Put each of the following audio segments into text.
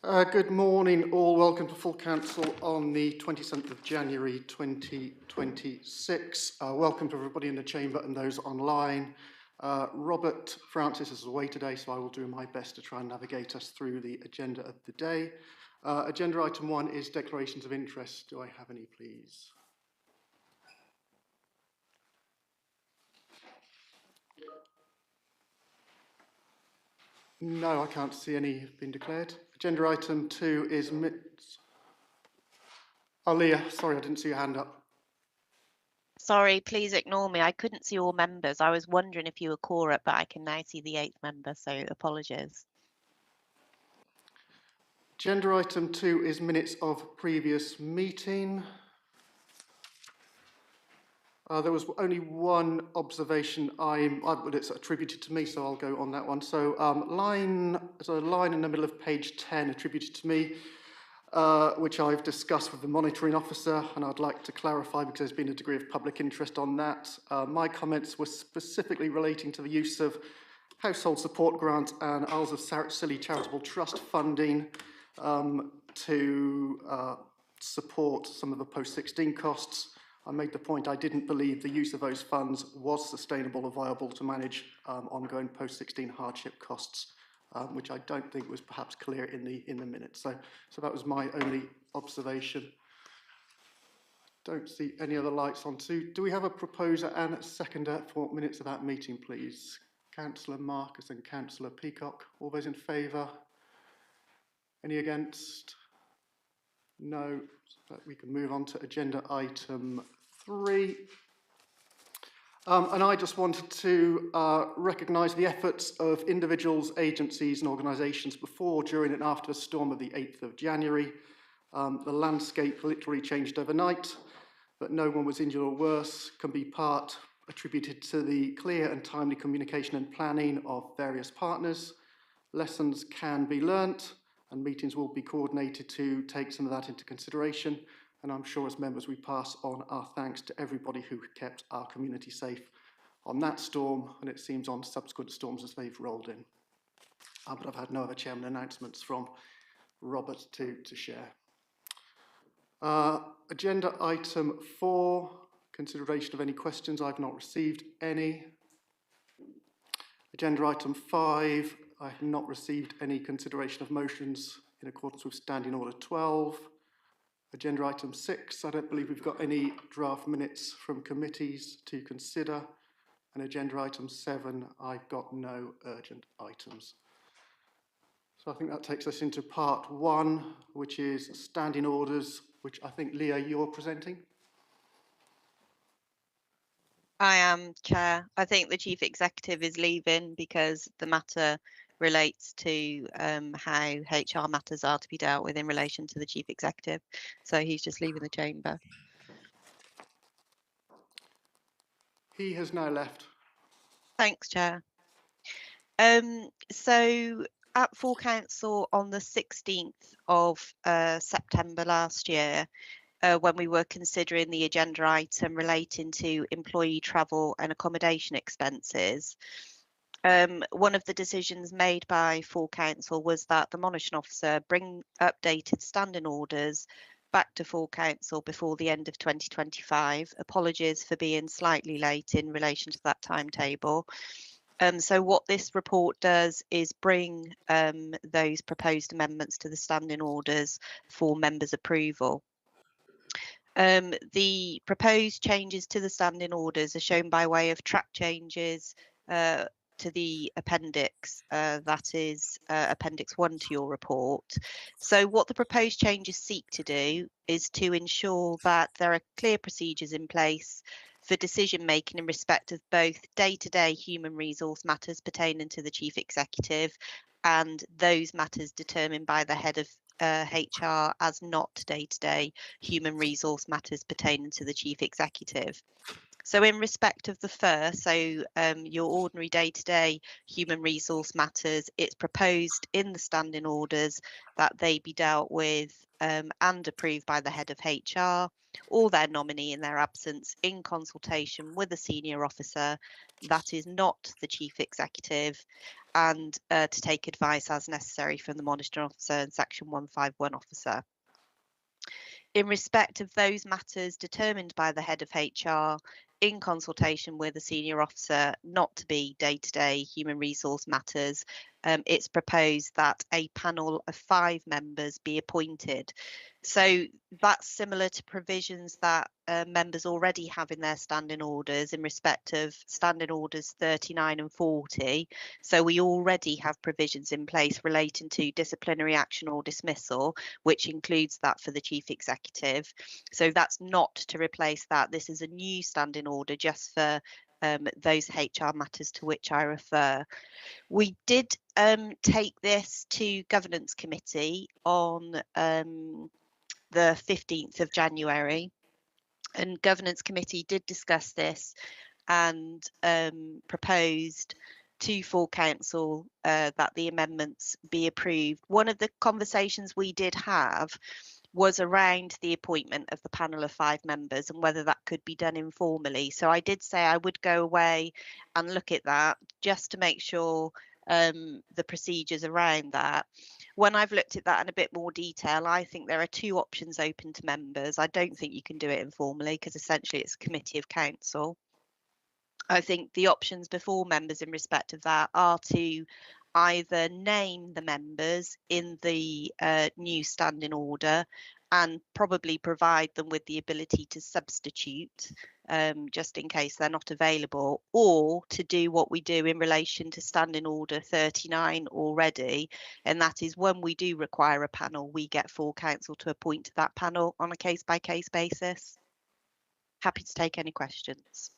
Good morning all, welcome to full council on the 27th of January 2026. Welcome to everybody in the chamber and those online. Robert Francis is away today, so I will do my best to try and navigate us through the agenda of the day. Agenda item 1 is declarations of interest. Do I have any, please? No, I can't see any have been declared. Agenda item 2 is minutes. Oh, Leah, sorry, I didn't see your hand up. Sorry, please ignore me. I couldn't see all members. I was wondering if you were quorate, but I can now see the 8th member, so apologies. Agenda item 2 is minutes of previous meeting. There was only one observation, but it's attributed to me, so I'll go on that one. So there's a line in the middle of page 10 attributed to me, which I've discussed with the monitoring officer, and I'd like to clarify because there's been a degree of public interest on that. My comments were specifically relating to the use of household support grants and Isles of Scilly Charitable Trust funding to support some of the post-16 costs. I made the point I didn't believe the use of those funds was sustainable or viable to manage ongoing post-16 hardship costs, which I don't think was perhaps clear in the minutes. So that was my only observation. Don't see any other lights on. Do we have a proposer and a seconder for minutes of that meeting, please? Councillor Marcus and Councillor Peacock. All those in favour? Any against? No. So we can move on to agenda item 3. And I just wanted to recognise the efforts of individuals, agencies and organisations before, during and after the storm of the 8th of January. The landscape literally changed overnight, but no one was injured or worse, can be part attributed to the clear and timely communication and planning of various partners. Lessons can be learnt and meetings will be coordinated to take some of that into consideration. And I'm sure as members we pass on our thanks to everybody who kept our community safe on that storm, and it seems on subsequent storms as they've rolled in. But I've had no other chairman announcements from Robert to share. Agenda item 4, consideration of any questions. I've not received any. Agenda item 5, I have not received any consideration of motions in accordance with Standing Order 12. Agenda item 6, I don't believe we've got any draft minutes from committees to consider. And agenda item 7, I've got no urgent items. So I think that takes us into part 1, which is standing orders, which I think, Leah, you're presenting. I am, Chair. I think the Chief Executive is leaving because the matter relates to how HR matters are to be dealt with in relation to the Chief Executive. So he's just leaving the chamber. He has now left. Thanks, Chair. So at full council on the 16th of September last year, when we were considering the agenda item relating to employee travel and accommodation expenses, one of the decisions made by full council was that the monitoring officer bring updated standing orders back to full council before the end of 2025. Apologies for being slightly late in relation to that timetable. So what this report does is bring those proposed amendments to the standing orders for members' approval. The proposed changes to the standing orders are shown by way of track changes to the appendix, that is appendix 1 to your report. So what the proposed changes seek to do is to ensure that there are clear procedures in place for decision making in respect of both day-to-day human resource matters pertaining to the Chief Executive and those matters determined by the head of HR as not day-to-day human resource matters pertaining to the Chief Executive. So in respect of the first, so your ordinary day-to-day human resource matters, it's proposed in the standing orders that they be dealt with and approved by the head of HR or their nominee in their absence in consultation with a senior officer that is not the Chief Executive, and to take advice as necessary from the monitoring officer and Section 151 officer. In respect of those matters determined by the head of HR in consultation with a senior officer not to be day-to-day human resource matters, it's proposed that a panel of 5 members be appointed. So that's similar to provisions that members already have in their standing orders in respect of standing orders 39 and 40. So we already have provisions in place relating to disciplinary action or dismissal, which includes that for the chief executive. So that's not to replace that. This is a new standing order just for those HR matters to which I refer. We did take this to Governance Committee on the 15th of January, and Governance Committee did discuss this and proposed to full council that the amendments be approved. One of the conversations we did have was around the appointment of the panel of 5 members and whether that could be done informally. So I did say I would go away and look at that just to make sure the procedures around that. When I've looked at that in a bit more detail, I think there are 2 options open to members. I don't think you can do it informally because essentially it's a committee of council. I think the options before members in respect of that are to either name the members in the new standing order and probably provide them with the ability to substitute just in case they're not available, or to do what we do in relation to standing order 39 already, and that is when we do require a panel, we get full council to appoint to that panel on a case-by-case basis. Happy to take any questions.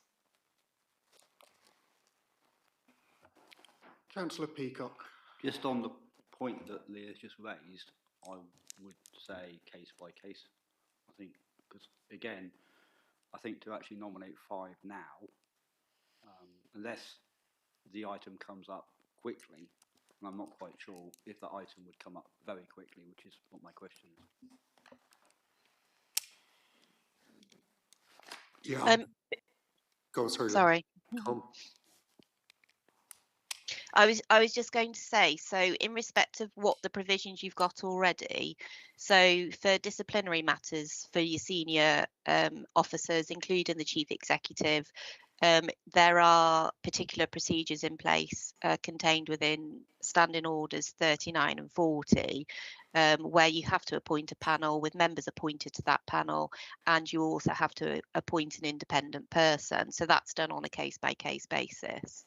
Councillor Peacock. Just on the point that Leah's just raised, I would say case by case. I think, because again, I think to actually nominate 5 now, unless the item comes up quickly, and I'm not quite sure if that item would come up very quickly, which is what my question is. Yeah. Go on, Sorry. Tom. I was just going to say, so in respect of what the provisions you've got already, so for disciplinary matters for your senior officers, including the chief executive, there are particular procedures in place contained within standing orders 39 and 40, where you have to appoint a panel with members appointed to that panel, and you also have to appoint an independent person. So that's done on a case-by-case basis.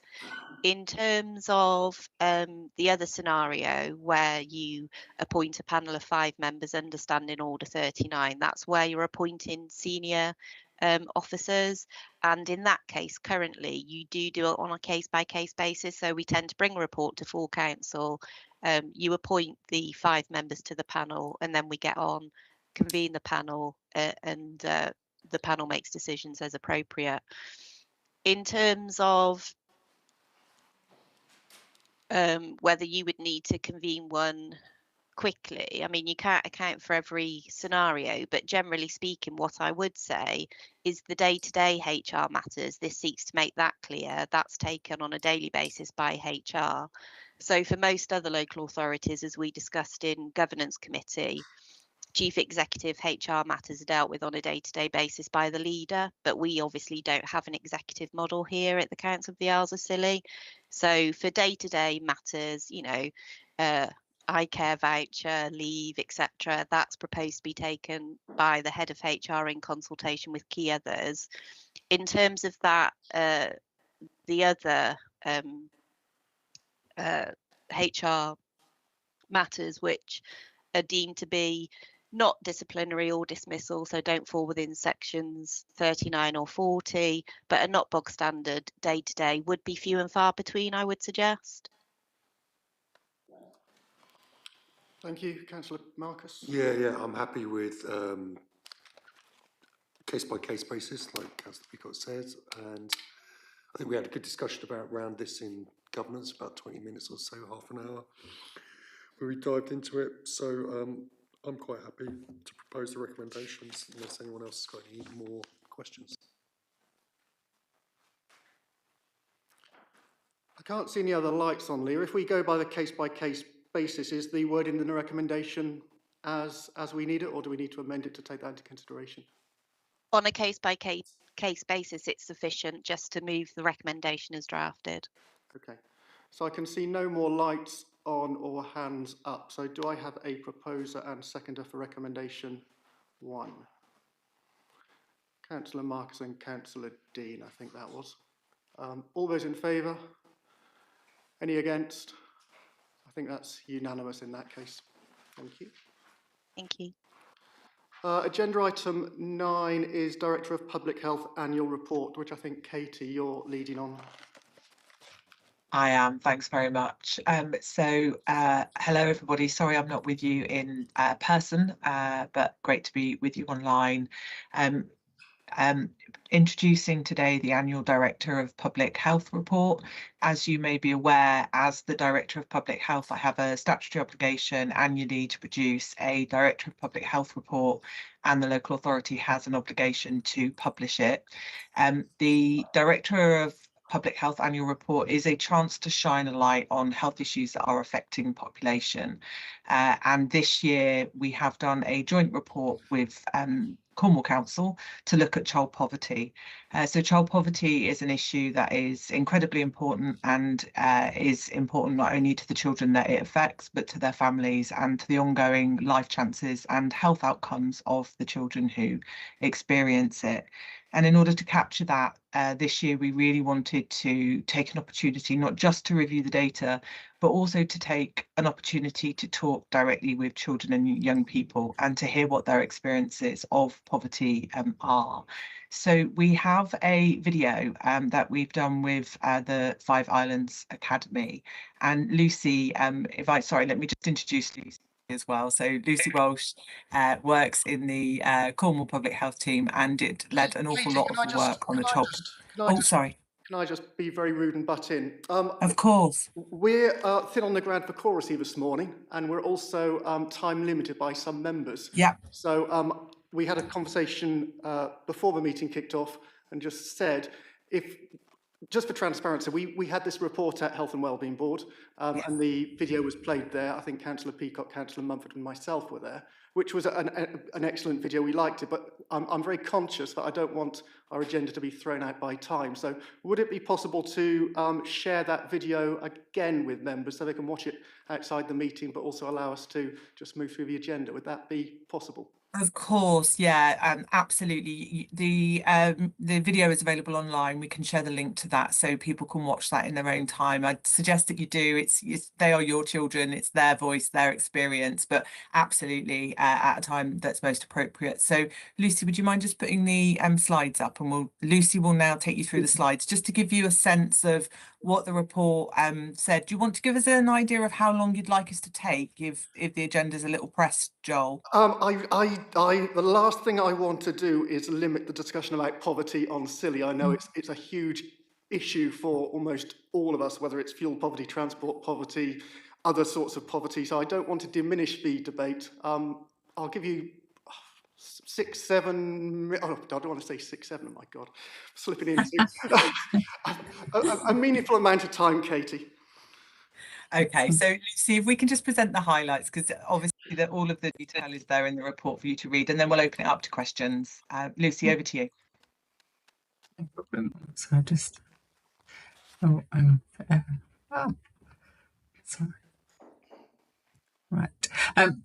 In terms of the other scenario where you appoint a panel of 5 members under Standing Order 39, that's where you're appointing senior officers, and in that case currently you do it on a case-by-case basis. So we tend to bring a report to full council, you appoint the 5 members to the panel, and then we get on, convene the panel, and the panel makes decisions as appropriate. In terms of whether you would need to convene one quickly, I mean, you can't account for every scenario, but generally speaking, what I would say is the day-to-day HR matters, this seeks to make that clear, that's taken on a daily basis by HR. So for most other local authorities, as we discussed in Governance Committee, chief executive HR matters are dealt with on a day-to-day basis by the leader, but we obviously don't have an executive model here at the Council of the Isles of Scilly. So for day-to-day matters, you know, iCare voucher, leave, etc., that's proposed to be taken by the head of HR in consultation with key others. In terms of that, the other HR matters which are deemed to be not disciplinary or dismissal, so don't fall within sections 39 or 40, but are not bog standard day to day, would be few and far between, I would suggest. Thank you. Councillor Marcus. Yeah, I'm happy with case-by-case basis, like Councillor Peacock says, and I think we had a good discussion around this in governance, about 20 minutes or so, half an hour, where we dived into it. So I'm quite happy to propose the recommendations, unless anyone else has got any more questions. can't see any other lights on, Leah. If we go by the case-by-case basis, is the wording in the recommendation as we need it, or do we need to amend it to take that into consideration? On a case basis, it's sufficient just to move the recommendation as drafted. Okay, so I can see no more lights on or hands up. So do I have a proposer and seconder for recommendation 1? Councillor Marcus and Councillor Dean, I think that was. All those in favour? Any against? I think that's unanimous in that case. Thank you. Thank you. Agenda item 9 is Director of Public Health Annual Report, which I think, Katie, you're leading on. I am, thanks very much. Hello everybody, sorry I'm not with you in person, but great to be with you online. Introducing today the Annual Director of Public Health Report. As you may be aware, as the Director of Public Health, I have a statutory obligation annually to produce a Director of Public Health report, and the local authority has an obligation to publish it. The Director of Public Health Annual Report is a chance to shine a light on health issues that are affecting population. And this year we have done a joint report with Cornwall Council to look at child poverty. So child poverty is an issue that is incredibly important, and is important not only to the children that it affects, but to their families and to the ongoing life chances and health outcomes of the children who experience it. And in order to capture that, this year we really wanted to take an opportunity not just to review the data, but also to take an opportunity to talk directly with children and young people and to hear what their experiences of poverty are. So we have a video that we've done with the Five Islands Academy. And Lucy, let me just introduce Lucy as well. So Lucy Walsh works in the Cornwall Public Health team, and it led an awful lot of work on the child. Sorry. Can I just be very rude and butt in? Of course. We're thin on the ground for chorusy this morning, and we're also time limited by some members. Yeah. So we had a conversation before the meeting kicked off and just said, just for transparency, we had this report at Health and Wellbeing Board, and the video was played there. I think Councillor Peacock, Councillor Mumford and myself were there, which was an excellent video. We liked it, but I'm very conscious that I don't want our agenda to be thrown out by time. So would it be possible to share that video again with members so they can watch it outside the meeting, but also allow us to just move through the agenda? Would that be possible? Of course, yeah, absolutely. The video is available online. We can share the link to that so people can watch that in their own time. I'd suggest that you do. They are your children. It's their voice, their experience, but absolutely at a time that's most appropriate. So, Lucy, would you mind just putting the slides up, and Lucy will now take you through the slides just to give you a sense of what the report said. Do you want to give us an idea of how long you'd like us to take if the agenda's a little pressed, Joel? The last thing I want to do is limit the discussion about poverty on silly. I know it's a huge issue for almost all of us, whether it's fuel poverty, transport poverty, other sorts of poverty. So I don't want to diminish the debate. I'll give you 6, 7. Oh, I don't want to say 6, 7. Oh my God, slipping into a meaningful amount of time, Katie. Okay, so Lucy, if we can just present the highlights, because obviously all of the detail is there in the report for you to read, and then we'll open it up to questions. Lucy, over to you. No problem. So I just, sorry. Right.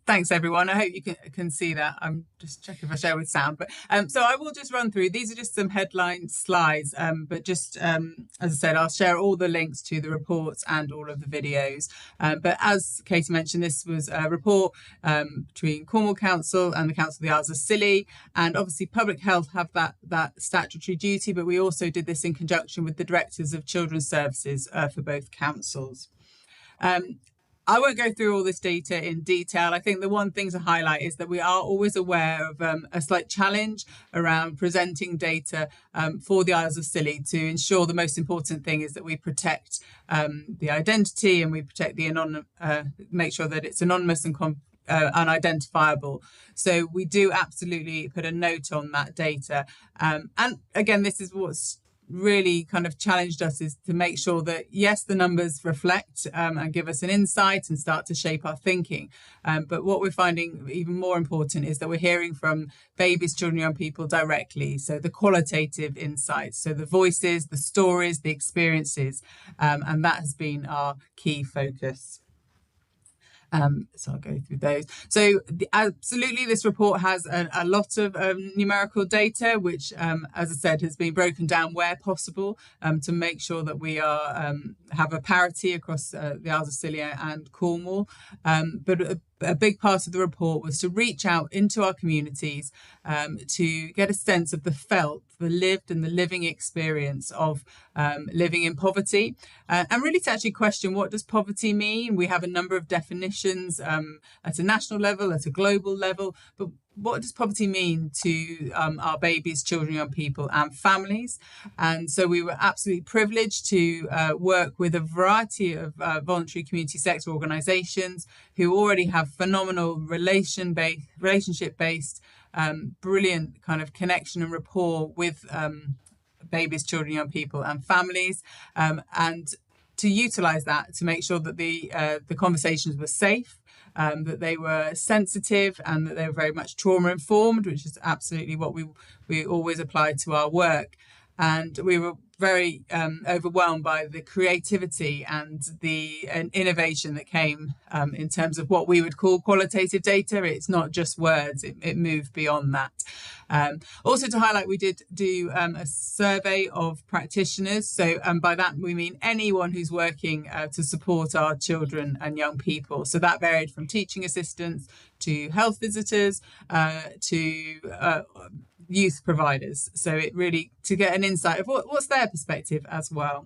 Thanks, everyone. I hope you can see that. I'm just checking if I share with sound. But so I will just run through. These are just some headline slides. But just as I said, I'll share all the links to the reports and all of the videos. But as Katie mentioned, this was a report between Cornwall Council and the Council of the Isles of Scilly. And obviously, Public Health have that statutory duty. But we also did this in conjunction with the Directors of Children's Services for both councils. I won't go through all this data in detail. I think the one thing to highlight is that we are always aware of a slight challenge around presenting data for the Isles of Scilly to ensure the most important thing is that we protect the identity and we protect the make sure that it's anonymous and unidentifiable. So we do absolutely put a note on that data. And again, this is what's really kind of challenged us is to make sure that, yes, the numbers reflect and give us an insight and start to shape our thinking. But what we're finding even more important is that we're hearing from babies, children, young people directly. So the qualitative insights, so the voices, the stories, the experiences, and that has been our key focus. So I'll go through those. So absolutely, this report has a lot of numerical data, which, as I said, has been broken down where possible to make sure that we are have a parity across the Isles of Scilly and Cornwall. But a big part of the report was to reach out into our communities to get a sense of the lived and the living experience of living in poverty, and really to actually question, what does poverty mean? We have a number of definitions at a national level, at a global level, but what does poverty mean to our babies, children, young people and families? And so we were absolutely privileged to work with a variety of voluntary community sector organisations who already have phenomenal relationship-based, brilliant kind of connection and rapport with babies, children, young people and families, and to utilise that to make sure that the conversations were safe, that they were sensitive and that they were very much trauma informed, which is absolutely what we always apply to our work. And we were very overwhelmed by the creativity and the innovation that came in terms of what we would call qualitative data. It's not just words, it moved beyond that. Also to highlight, we did do a survey of practitioners. So by that we mean anyone who's working to support our children and young people. So that varied from teaching assistants to health visitors to youth providers. So it really to get an insight of what's their perspective as well.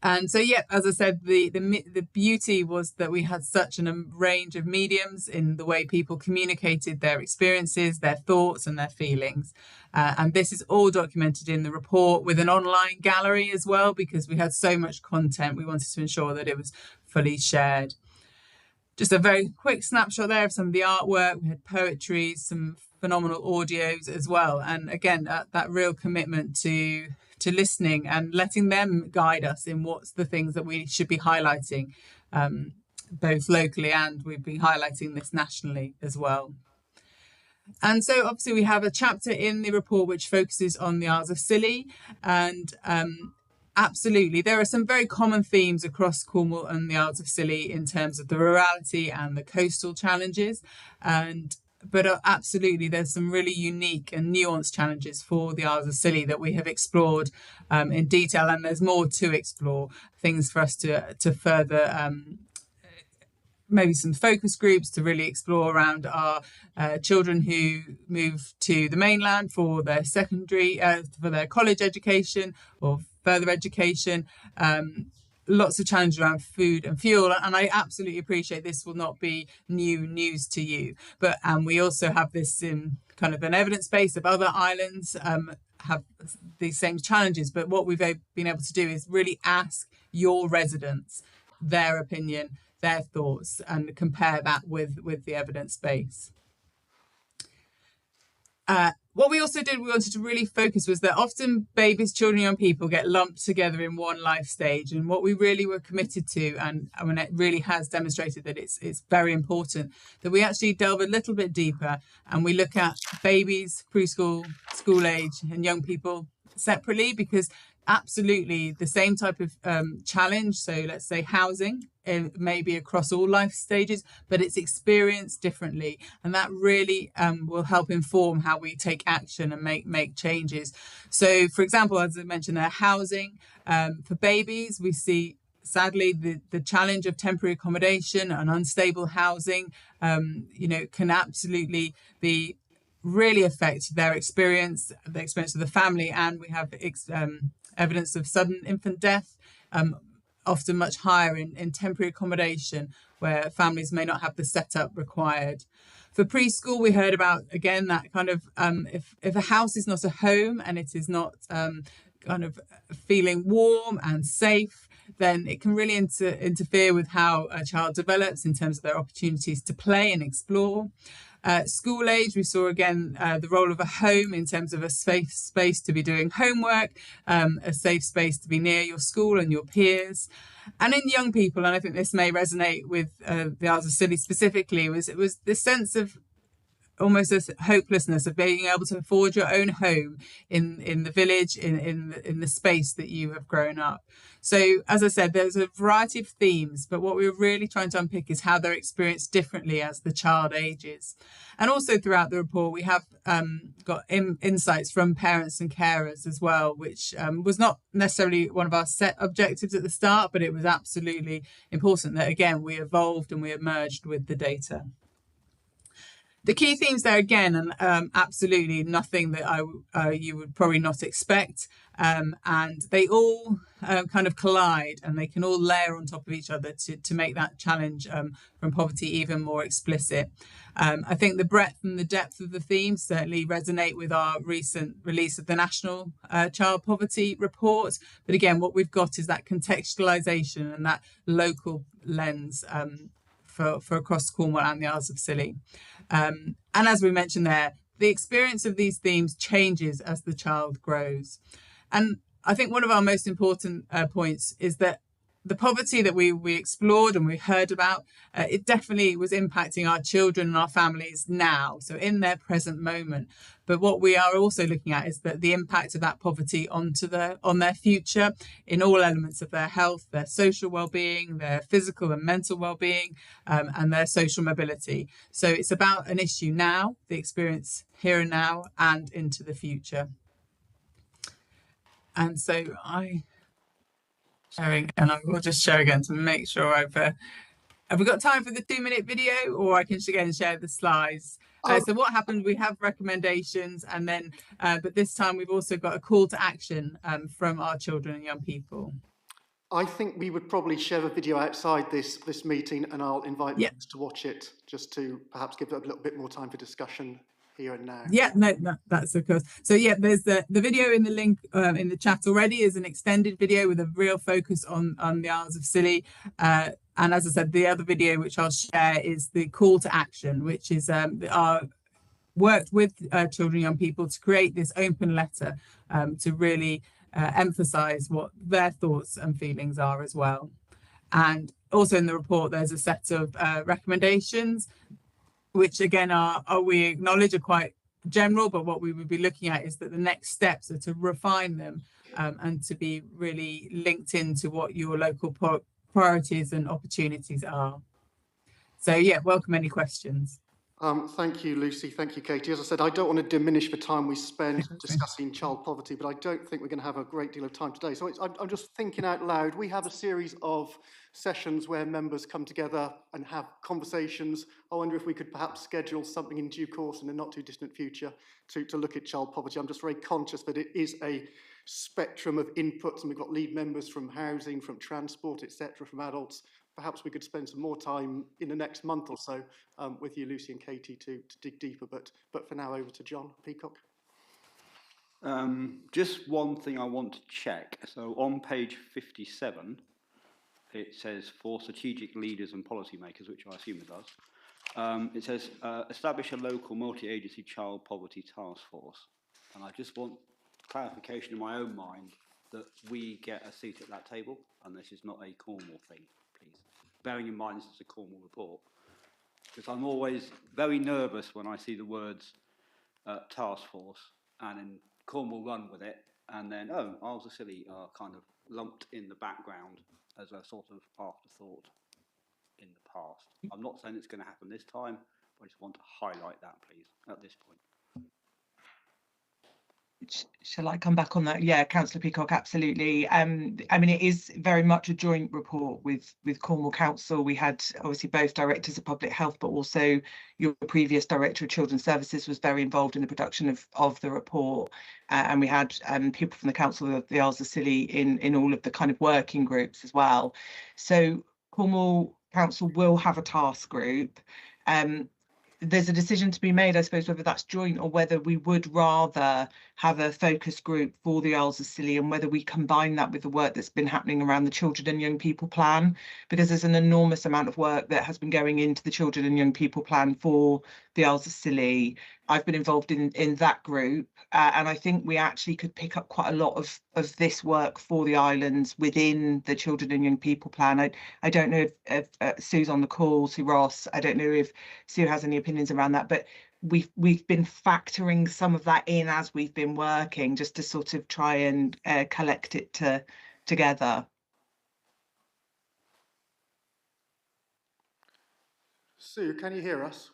And so, yeah, as I said, the beauty was that we had such a range of mediums in the way people communicated their experiences, their thoughts and their feelings. And this is all documented in the report with an online gallery as well, because we had so much content. We wanted to ensure that it was fully shared. Just a very quick snapshot there of some of the artwork. We had poetry, some phenomenal audios as well. And again, that real commitment to listening and letting them guide us in what's the things that we should be highlighting, both locally, and we've been highlighting this nationally as well. And so obviously we have a chapter in the report which focuses on the Isles of Scilly, and absolutely there are some very common themes across Cornwall and the Isles of Scilly in terms of the rurality and the coastal challenges, but absolutely there's some really unique and nuanced challenges for the Isles of Scilly that we have explored in detail, and there's more to explore, things for us to further maybe some focus groups to really explore around our children who move to the mainland for their for their college education or further education. Lots of challenges around food and fuel, and I absolutely appreciate this will not be new news to you, but we also have this kind of an evidence base of other islands have these same challenges, but what we've been able to do is really ask your residents their opinion, their thoughts, and compare that with the evidence base. What we also did, we wanted to really focus was that often babies, children, young people get lumped together in one life stage, and what we really were committed to, and I mean, it really has demonstrated that it's very important that we actually delve a little bit deeper and we look at babies, preschool, school age and young people separately, because absolutely the same type of challenge, so let's say housing, maybe across all life stages, but it's experienced differently, and that really will help inform how we take action and make changes. So for example, as I mentioned there, housing for babies, we see sadly the challenge of temporary accommodation and unstable housing can absolutely be really affect their experience, the experience of the family, and we have evidence of sudden infant death, often much higher in temporary accommodation where families may not have the setup required. For preschool, we heard about, again, that kind of if a house is not a home and it is not kind of feeling warm and safe, then it can really interfere with how a child develops in terms of their opportunities to play and explore. School age, we saw again the role of a home in terms of a safe space to be doing homework, a safe space to be near your school and your peers. And in young people, and I think this may resonate with the Isles of Scilly specifically, it was this sense of almost a hopelessness of being able to forge your own home in the village, in the space that you have grown up. So, as I said, there's a variety of themes, but what we're really trying to unpick is how they're experienced differently as the child ages. And also throughout the report, we have got insights from parents and carers as well, which was not necessarily one of our set objectives at the start, but it was absolutely important that, again, we evolved and we emerged with the data. The key themes there again, and absolutely nothing that you would probably not expect, and they all kind of collide, and they can all layer on top of each other to make that challenge from poverty even more explicit. I think the breadth and the depth of the themes certainly resonate with our recent release of the National Child Poverty Report. But again, what we've got is that contextualisation and that local lens for across Cornwall and the Isles of Scilly. And as we mentioned there, the experience of these themes changes as the child grows. And I think one of our most important points is that the poverty that we explored and we heard about, it definitely was impacting our children and our families now, so in their present moment. But what we are also looking at is that the impact of that poverty on their future in all elements of their health, their social well-being, their physical and mental well-being, and their social mobility. So it's about an issue now, the experience here and now, and into the future. And so sharing, and I will just share again to make sure have we got time for the 2-minute video, or I can again share the slides. So what happened, we have recommendations, and then but this time we've also got a call to action from our children and young people. I think we would probably share a video outside this meeting, and I'll invite members to watch it, just to perhaps give it a little bit more time for discussion here and now. Yeah, no, that's of course. So yeah, there's the video in the link in the chat already is an extended video with a real focus on the Isles of Scilly. And as I said, the other video which I'll share is the call to action, which is worked with children and young people to create this open letter to really emphasise what their thoughts and feelings are as well. And also in the report, there's a set of recommendations, which again we acknowledge are quite general, but what we would be looking at is that the next steps are to refine them and to be really linked into what your local priorities and opportunities are. So yeah, welcome any questions. Thank you, Lucy. Thank you, Katie. As I said, I don't want to diminish the time we spend discussing child poverty, but I don't think we're going to have a great deal of time today. So I'm just thinking out loud. We have a series of sessions where members come together and have conversations. I wonder if we could perhaps schedule something in due course in the not too distant future to look at child poverty. I'm just very conscious that it is a spectrum of inputs, and we've got lead members from housing, from transport, etc., from adults. Perhaps we could spend some more time in the next month or so with you, Lucy and Katie, to dig deeper. But for now, over to John Peacock. Just one thing I want to check. So on page 57, it says for strategic leaders and policymakers, which I assume it does. It says establish a local multi-agency child poverty task force. And I just want clarification in my own mind that we get a seat at that table, and this is not a Cornwall thing, please. Bearing in mind this is a Cornwall report, because I'm always very nervous when I see the words task force and then Cornwall run with it, and then, oh, Isles of Scilly are kind of lumped in the background as a sort of afterthought in the past. I'm not saying it's going to happen this time, but I just want to highlight that, please, at this point. Shall I come back on that? Yeah, Councillor Peacock, absolutely. I mean, it is very much a joint report with Cornwall Council. We had obviously both directors of public health, but also your previous director of children's services was very involved in the production of the report. And we had people from the Council of the Isles of Scilly in all of the kind of working groups as well. So Cornwall Council will have a task group. There's a decision to be made, I suppose, whether that's joint or whether we would rather have a focus group for the Isles of Scilly, and whether we combine that with the work that's been happening around the Children and Young People Plan, because there's an enormous amount of work that has been going into the Children and Young People Plan for the the Isles of Scilly. I've been involved in that group, and I think we actually could pick up quite a lot of this work for the islands within the Children and Young People Plan. I don't know if Sue's on the call, Sue Ross. I don't know if Sue has any opinions around that, but we've been factoring some of that in as we've been working, just to sort of try and collect it together. Sue, can you hear us?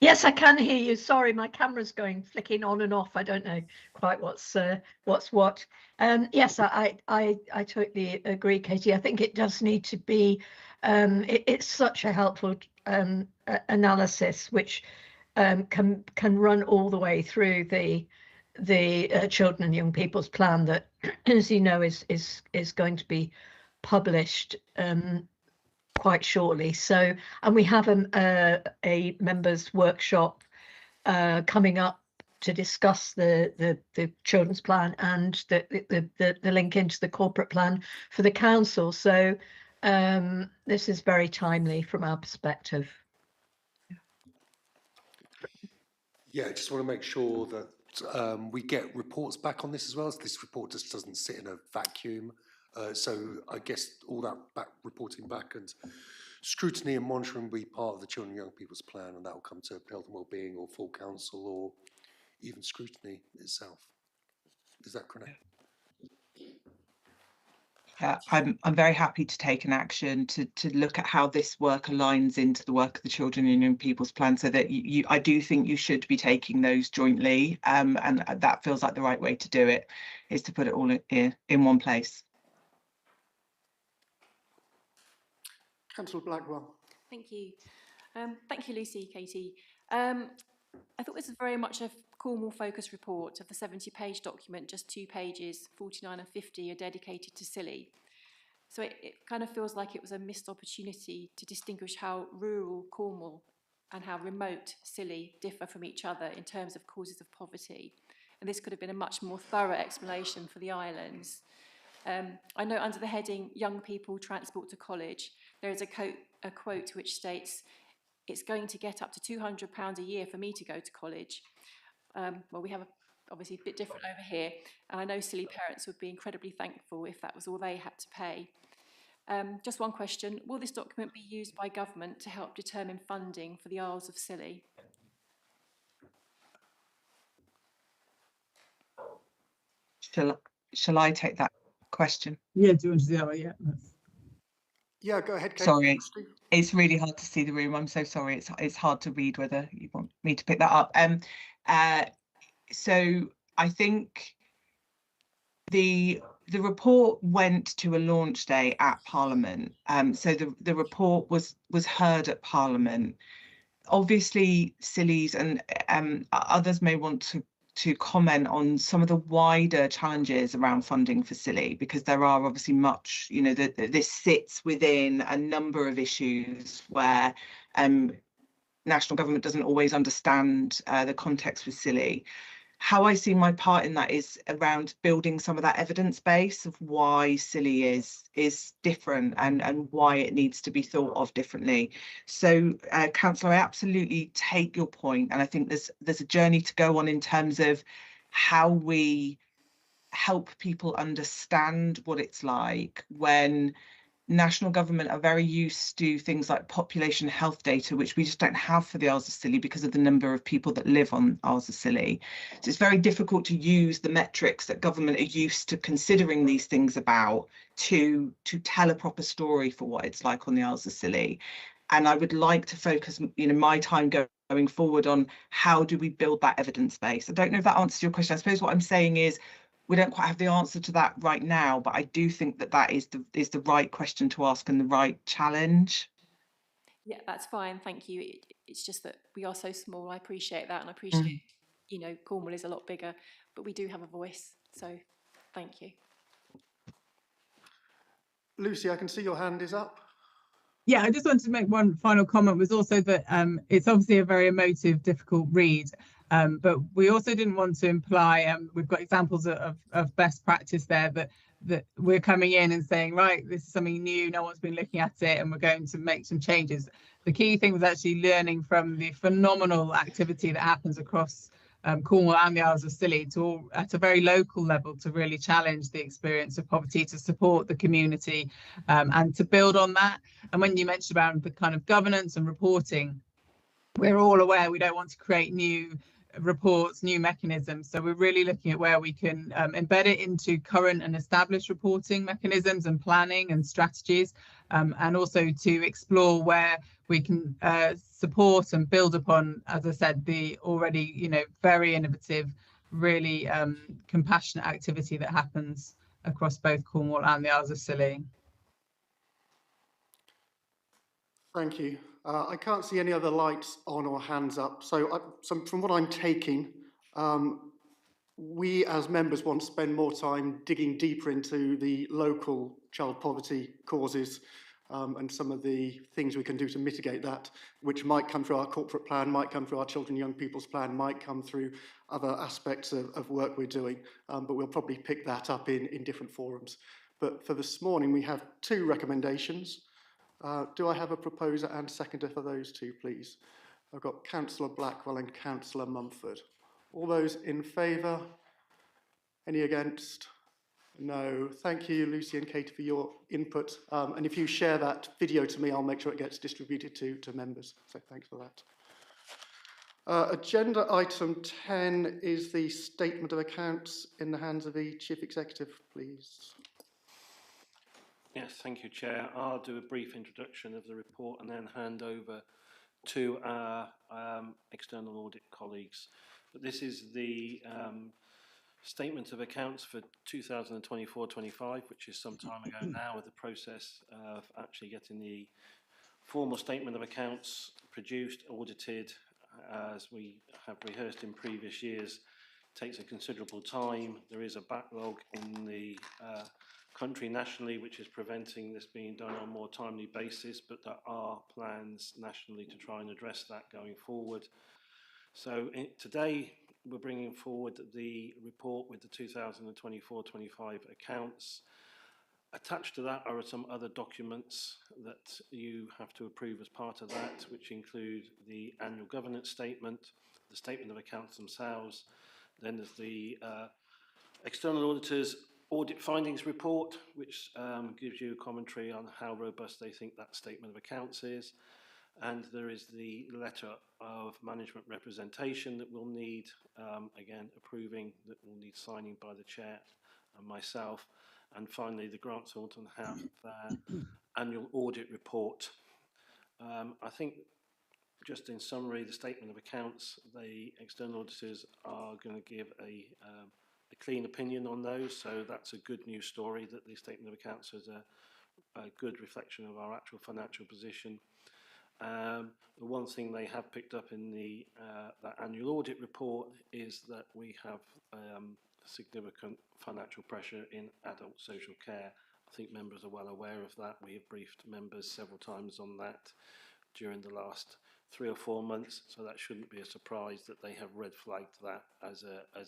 Yes, I can hear you. Sorry, my camera's going flicking on and off. I don't know quite what's what. Yes, I totally agree, Katie. I think it does need to be. It's such a helpful analysis, which can run all the way through the Children and Young People's Plan that, as you know, is going to be published quite shortly. So, and we have a members workshop coming up to discuss the children's plan and the link into the corporate plan for the council. So this is very timely from our perspective. Yeah, I just want to make sure that we get reports back on this as well, as this report just doesn't sit in a vacuum. So I guess all that reporting back and scrutiny and monitoring will be part of the Children and Young People's Plan, and that will come to Health and Wellbeing or full council or even scrutiny itself. Is that correct? Yeah, I'm very happy to take an action to look at how this work aligns into the work of the Children and Young People's Plan, so that I do think you should be taking those jointly, and that feels like the right way to do it, is to put it all in one place. Councillor Blackwell. Thank you. Thank you, Lucy, Katie. I thought this was very much a Cornwall focus report. Of the 70-page document, just 2 pages, 49 and 50, are dedicated to Scilly. So it kind of feels like it was a missed opportunity to distinguish how rural Cornwall and how remote Scilly differ from each other in terms of causes of poverty. And this could have been a much more thorough explanation for the islands. I know under the heading Young People Transport to College, there is a quote which states, "It's going to get up to £200 a year for me to go to college." Well, we have obviously a bit different over here, and I know Scilly parents would be incredibly thankful if that was all they had to pay. Just one question, will this document be used by government to help determine funding for the Isles of Scilly? Shall I take that question? Yeah, do you want to do that one? Yeah. Yeah, go ahead, Kate. Sorry, it's really hard to see the room. I'm so sorry. It's hard to read whether you want me to pick that up. So I think the report went to a launch day at Parliament. So the report was heard at Parliament. Obviously, Scilly's and others may want to comment on some of the wider challenges around funding for Scilly, because there are obviously much, you know, this sits within a number of issues where national government doesn't always understand the context for Scilly. How I see my part in that is around building some of that evidence base of why Scilly is different and why it needs to be thought of differently. So, Councillor, I absolutely take your point, and I think there's a journey to go on in terms of how we help people understand what it's like when national government are very used to things like population health data, which we just don't have for the Isles of Scilly because of the number of people that live on Isles of Scilly. So it's very difficult to use the metrics that government are used to considering these things about to tell a proper story for what it's like on the Isles of Scilly. And I would like to focus, you know, my time going forward on how do we build that evidence base. I don't know if that answers your question. I suppose what I'm saying is, we don't quite have the answer to that right now, but I do think that is the right question to ask and the right challenge. Yeah, that's fine. Thank you. It's just that we are so small. I appreciate that, and I appreciate, you know, Cornwall is a lot bigger, but we do have a voice. So, thank you. Lucy, I can see your hand is up. Yeah, I just wanted to make one final comment, was also that it's obviously a very emotive, difficult read. But we also didn't want to imply, we've got examples of best practice there, that we're coming in and saying, right, this is something new, no one's been looking at it, and we're going to make some changes. The key thing was actually learning from the phenomenal activity that happens across Cornwall and the Isles of Scilly at a very local level to really challenge the experience of poverty, to support the community, and to build on that. And when you mentioned about the kind of governance and reporting, we're all aware we don't want to create new reports, new mechanisms. So we're really looking at where we can embed it into current and established reporting mechanisms and planning and strategies, and also to explore where we can support and build upon, as I said, the already, very innovative, really compassionate activity that happens across both Cornwall and the Isles of Scilly. Thank you. I can't see any other lights on or hands up. So from what I'm taking, we as members want to spend more time digging deeper into the local child poverty causes, and some of the things we can do to mitigate that, which might come through our corporate plan, might come through our children and young people's plan, might come through other aspects of work we're doing, but we'll probably pick that up in different forums. But for this morning, we have 2 recommendations. Do I have a proposer and seconder for those 2, please? I've got Councillor Blackwell and Councillor Mumford. All those in favour? Any against? No. Thank you, Lucy and Katie, for your input. And if you share that video to me, I'll make sure it gets distributed to members. So thanks for that. Agenda item 10 is the statement of accounts in the hands of the Chief Executive, please. Yes, thank you, Chair. I'll do a brief introduction of the report and then hand over to our external audit colleagues. But this is the statement of accounts for 2024-25, which is some time ago now, with the process of actually getting the formal statement of accounts produced, audited, as we have rehearsed in previous years. Takes a considerable time. There is a backlog in the country nationally, which is preventing this being done on a more timely basis, but there are plans nationally to try and address that going forward. So today we're bringing forward the report with the 2024-25 accounts. Attached to that are some other documents that you have to approve as part of that, which include the annual governance statement, the statement of accounts themselves. Then there's the external auditors audit findings report, which gives you a commentary on how robust they think that statement of accounts is. And there is the letter of management representation that we'll need, again, approving, that will need signing by the chair and myself. And finally, the Grant Thornton have their annual audit report. I think, just in summary, the statement of accounts, the external auditors are going to give a clean opinion on those, so that's a good news story, that the statement of accounts is a good reflection of our actual financial position. The one thing they have picked up in the that annual audit report is that we have significant financial pressure in adult social care. I think members are well aware of that. We have briefed members several times on that during the last 3 or 4 months, so that shouldn't be a surprise that they have red flagged that as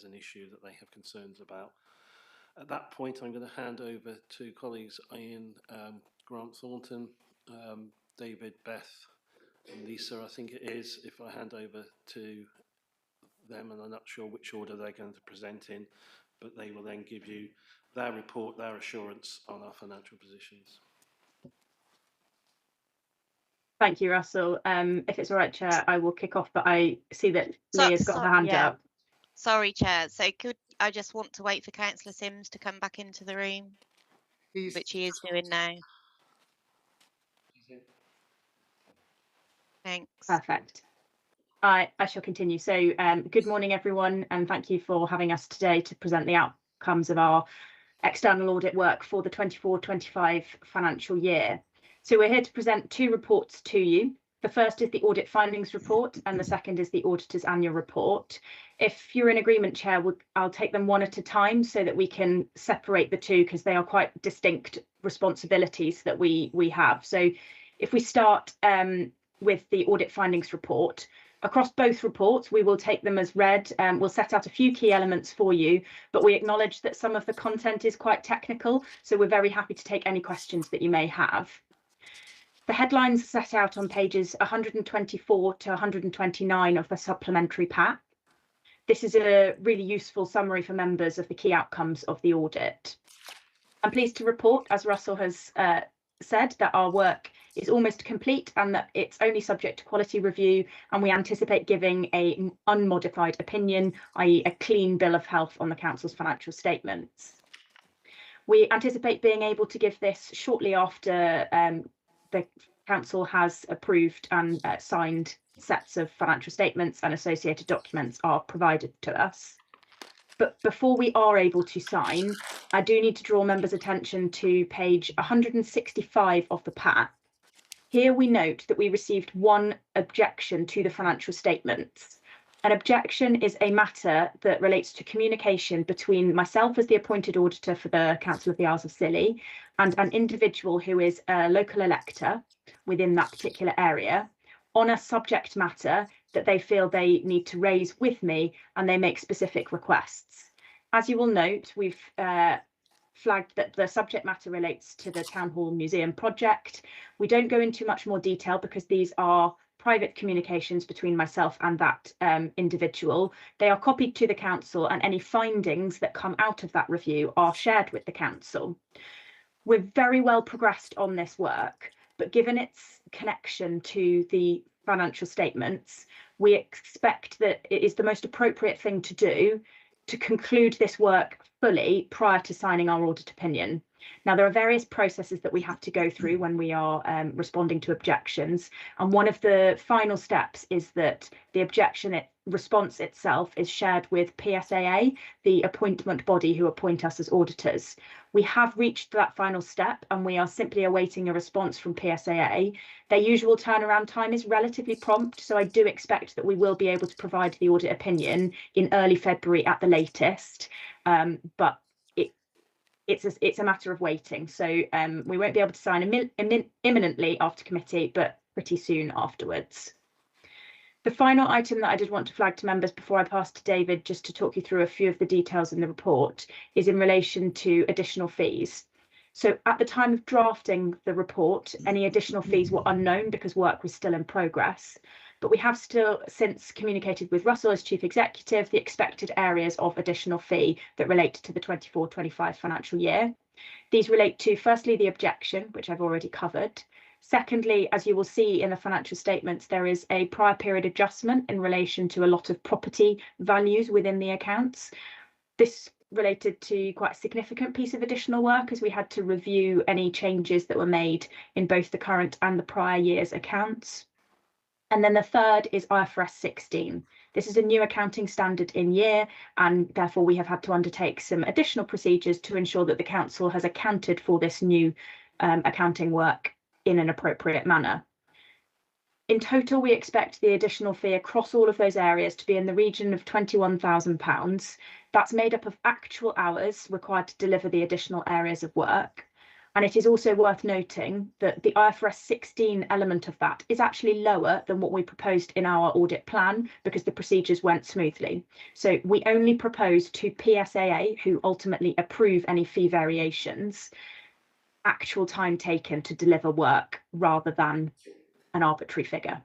an issue that they have concerns about. At that point, I'm going to hand over to colleagues in Grant Thornton, David, Beth and Lisa, I think it is, if I hand over to them, and I'm not sure which order they're going to present in, but they will then give you their report, their assurance on our financial positions. Thank you, Russell. If it's all right, Chair, I will kick off, but I see that Leah's got her hand up. Sorry, Chair. So I just want to wait for Councillor Sims to come back into the room, which he is doing now. Thanks. Perfect. I shall continue. So good morning, everyone, and thank you for having us today to present the outcomes of our external audit work for the 24-25 financial year. So we're here to present 2 reports to you. The first is the audit findings report, and the second is the auditor's annual report. If you're in agreement, Chair, I'll take them one at a time so that we can separate the 2, because they are quite distinct responsibilities that we have. So if we start with the audit findings report, Across both reports, we will take them as read. We'll set out a few key elements for you, but we acknowledge that some of the content is quite technical, so we're very happy to take any questions that you may have. The headlines are set out on pages 124 to 129 of the supplementary pack. This is a really useful summary for members of the key outcomes of the audit. I'm pleased to report, as Russell has said, that our work is almost complete and that it's only subject to quality review, and we anticipate giving an unmodified opinion, i.e. a clean bill of health on the council's financial statements. We anticipate being able to give this shortly after the council has approved and signed sets of financial statements and associated documents are provided to us. But before we are able to sign, I do need to draw members' attention to page 165 of the pack. Here we note that we received one objection to the financial statements. An objection is a matter that relates to communication between myself as the appointed auditor for the Council of the Isles of Scilly and an individual who is a local elector within that particular area on a subject matter that they feel they need to raise with me, and they make specific requests. As you will note, we've flagged that the subject matter relates to the Town Hall Museum project. We don't go into much more detail because these are private communications between myself and that individual. They are copied to the council, and any findings that come out of that review are shared with the council. We're very well progressed on this work, but given its connection to the financial statements, we expect that it is the most appropriate thing to do to conclude this work fully prior to signing our audit opinion. Now, there are various processes that we have to go through when we are responding to objections, and one of the final steps is that the objection response itself is shared with PSAA, the appointment body who appoint us as auditors. We have reached that final step and we are simply awaiting a response from PSAA. Their usual turnaround time is relatively prompt, so I do expect that we will be able to provide the audit opinion in early February at the latest, but it's a matter of waiting. So we won't be able to sign imminently after committee, but pretty soon afterwards. The final item that I did want to flag to members before I pass to David, just to talk you through a few of the details in the report, is in relation to additional fees. So at the time of drafting the report, any additional fees were unknown because work was still in progress. But we have still since communicated with Russell as Chief Executive the expected areas of additional fee that relate to the 24-25 financial year. These relate to, firstly, the objection, which I've already covered. Secondly, as you will see in the financial statements, there is a prior period adjustment in relation to a lot of property values within the accounts. This related to quite a significant piece of additional work as we had to review any changes that were made in both the current and the prior year's accounts. And then the third is IFRS 16. This is a new accounting standard in year, and therefore we have had to undertake some additional procedures to ensure that the council has accounted for this new accounting work in an appropriate manner. In total, we expect the additional fee across all of those areas to be in the region of £21,000. That's made up of actual hours required to deliver the additional areas of work. And it is also worth noting that the IFRS 16 element of that is actually lower than what we proposed in our audit plan because the procedures went smoothly. So we only propose to PSAA, who ultimately approve any fee variations, actual time taken to deliver work rather than an arbitrary figure.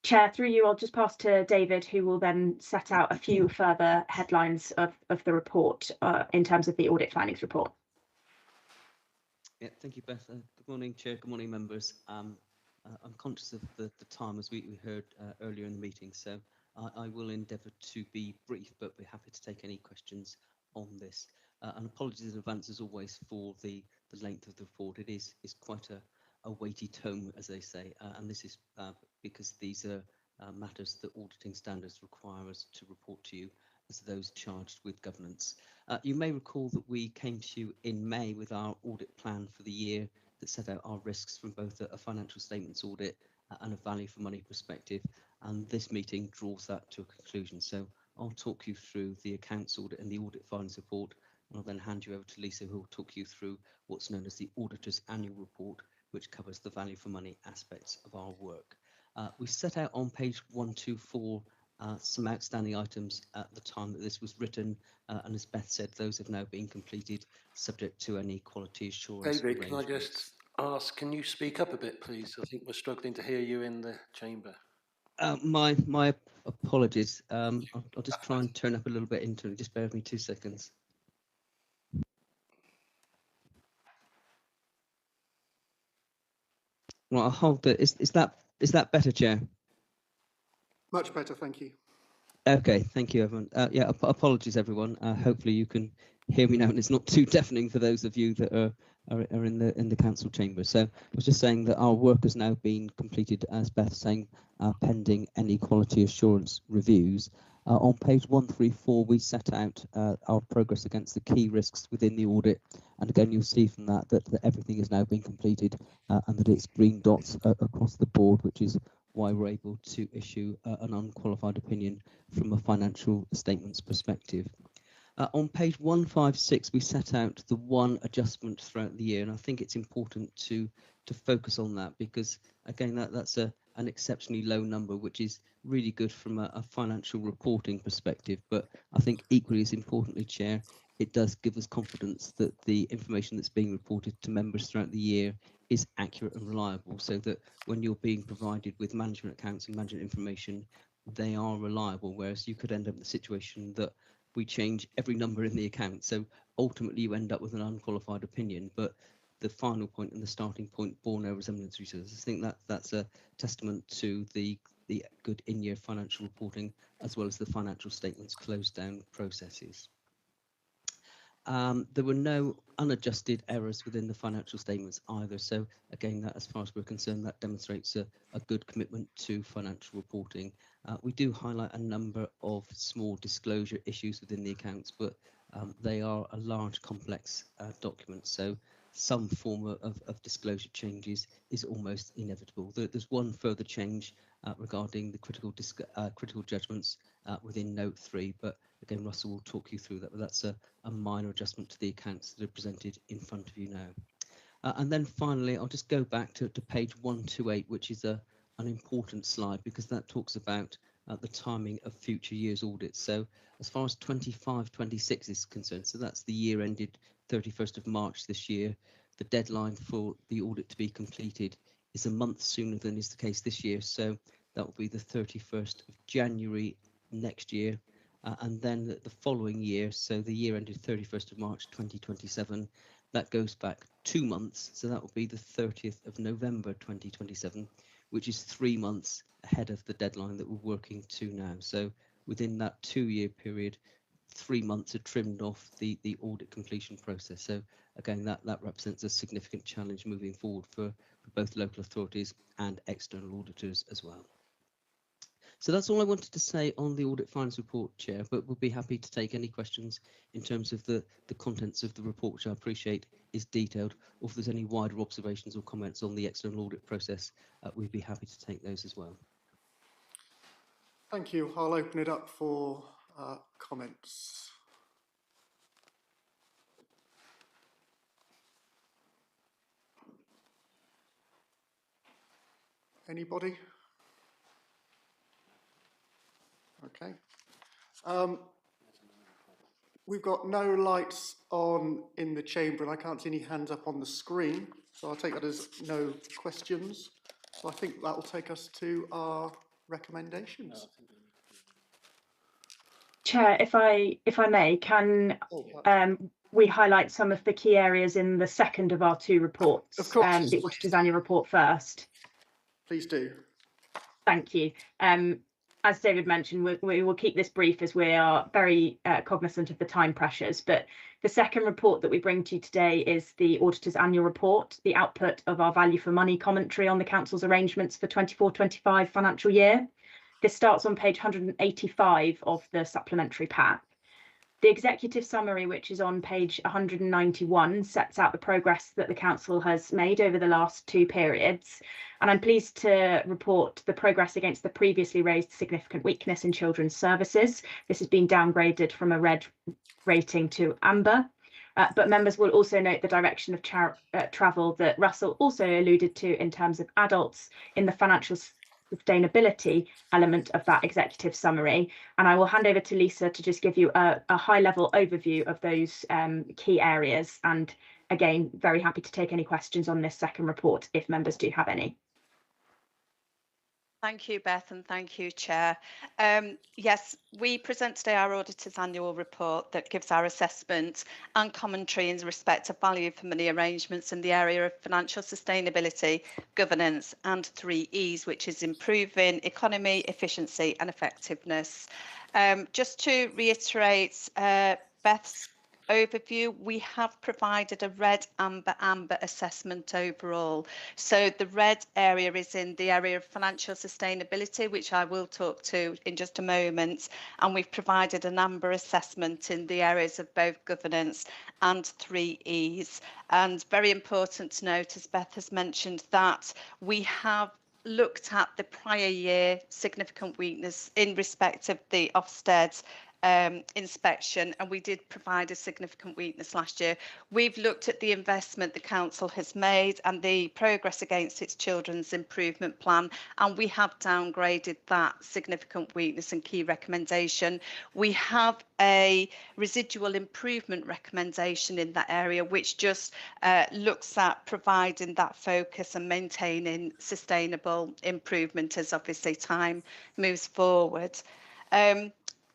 Chair, through you, I'll just pass to David, who will then set out a few further headlines of the report in terms of the audit findings report. Yeah, thank you, Beth. Good morning, Chair. Good morning, members. I'm conscious of the time, as we heard earlier in the meeting, so I will endeavour to be brief, but we're happy to take any questions on this. And apologies in advance, as always, for the length of the report. It is quite a weighty tome, as they say, and this is because these are matters that auditing standards require us to report to you as those charged with governance. You may recall that we came to you in May with our audit plan for the year that set out our risks from both a financial statements audit and a value for money perspective, and this meeting draws that to a conclusion. So I'll talk you through the accounts audit and the audit findings report, and I'll then hand you over to Lisa, who will talk you through what's known as the auditor's annual report, which covers the value for money aspects of our work. We set out on page 124 some outstanding items at the time that this was written, and as Beth said, those have now been completed, subject to any quality assurance. David, can I just ask, can you speak up a bit, please? I think we're struggling to hear you in the chamber. My apologies. I'll just try and turn up a little bit into it. Just bear with me 2 seconds. Well, I'll hold it. Is that better, Chair? Much better, thank you. Okay, thank you, everyone. Yeah, apologies, everyone. Hopefully you can hear me now, and it's not too deafening for those of you that are in the council chamber. So I was just saying that our work has now been completed, as Beth's saying, pending any quality assurance reviews. On page 134, we set out our progress against the key risks within the audit, and again you'll see from that that everything has now been completed and that it's green dots across the board, which is why we're able to issue an unqualified opinion from a financial statements perspective. On page 156, we set out the one adjustment throughout the year, and I think it's important to focus on that because, again, that's an exceptionally low number, which is really good from a financial reporting perspective. But I think equally as importantly, Chair, it does give us confidence that the information that's being reported to members throughout the year is accurate and reliable, so that when you're being provided with management accounts and management information, they are reliable, whereas you could end up in the situation that we change every number in the account. So ultimately you end up with an unqualified opinion, but the final point and the starting point bore no resemblance to each other. I think that's a testament to the good in-year financial reporting as well as the financial statements closed down processes. There were no unadjusted errors within the financial statements either. So again, that, as far as we're concerned, that demonstrates a good commitment to financial reporting. We do highlight a number of small disclosure issues within the accounts, but they are a large, complex document. So some form of disclosure changes is almost inevitable. There's one further change regarding the critical judgments within note 3, but again, Russell will talk you through that, but that's a minor adjustment to the accounts that are presented in front of you now. And then finally, I'll just go back to page 128, which is an important slide because that talks about the timing of future years audits. So as far as 25-26 is concerned, so that's the year ended 31st of March this year, the deadline for the audit to be completed is a month sooner than is the case this year. So that will be the 31st of January next year. And then the following year, so the year ended 31st of March 2027, that goes back 2 months. So that will be the 30th of November 2027, which is 3 months ahead of the deadline that we're working to now. So within that 2-year period, 3 months are trimmed off the audit completion process. So again, that represents a significant challenge moving forward for both local authorities and external auditors as well. So that's all I wanted to say on the audit finance report, Chair, but we'll be happy to take any questions in terms of the contents of the report, which I appreciate is detailed, or if there's any wider observations or comments on the external audit process, we'd be happy to take those as well. Thank you. I'll open it up for comments. Anybody? Okay. We've got no lights on in the chamber and I can't see any hands up on the screen, so I'll take that as no questions. So I think that will take us to our recommendations. Chair, if I may, can we highlight some of the key areas in the second of our 2 reports, of course. The auditor's annual report first? Please do. Thank you. As David mentioned, we will keep this brief as we are very cognizant of the time pressures, but the second report that we bring to you today is the auditor's annual report, the output of our value for money commentary on the council's arrangements for 24-25 financial year. This starts on page 185 of the supplementary pack. The executive summary, which is on page 191, sets out the progress that the council has made over the last 2 periods. And I'm pleased to report the progress against the previously raised significant weakness in children's services. This has been downgraded from a red rating to amber. But members will also note the direction of travel that Russell also alluded to in terms of adults in the financial sustainability element of that executive summary. And I will hand over to Lisa to just give you a high-level overview of those key areas. And again, very happy to take any questions on this second report if members do have any. Thank you, Beth, and thank you, Chair. Yes, we present today our auditor's annual report that gives our assessment and commentary in respect of value for money arrangements in the area of financial sustainability, governance, and 3 E's, which is improving economy, efficiency, and effectiveness. Just to reiterate Beth's overview, we have provided a red, amber assessment overall. So the red area is in the area of financial sustainability, which I will talk to in just a moment, and we've provided an amber assessment in the areas of both governance and 3 E's. And very important to note, as Beth has mentioned, that we have looked at the prior year significant weakness in respect of the Ofsted inspection, and we did provide a significant weakness last year. We've looked at the investment the council has made and the progress against its children's improvement plan, and we have downgraded that significant weakness and key recommendation. We have a residual improvement recommendation in that area, which just looks at providing that focus and maintaining sustainable improvement as obviously time moves forward.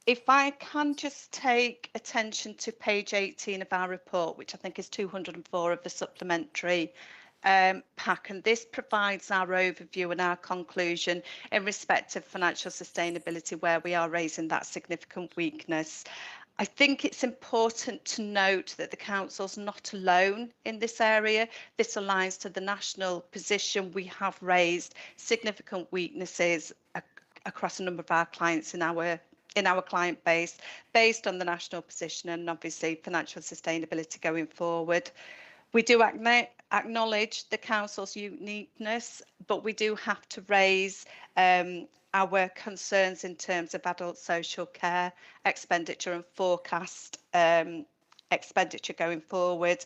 If I can just take attention to page 18 of our report, which I think is 204 of the supplementary pack, and this provides our overview and our conclusion in respect of financial sustainability, where we are raising that significant weakness. I think it's important to note that the council's not alone in this area. This aligns to the national position. We have raised significant weaknesses across a number of our clients in our client base, based on the national position and obviously financial sustainability going forward. We do acknowledge the council's uniqueness, but we do have to raise our concerns in terms of adult social care expenditure and forecast expenditure going forward.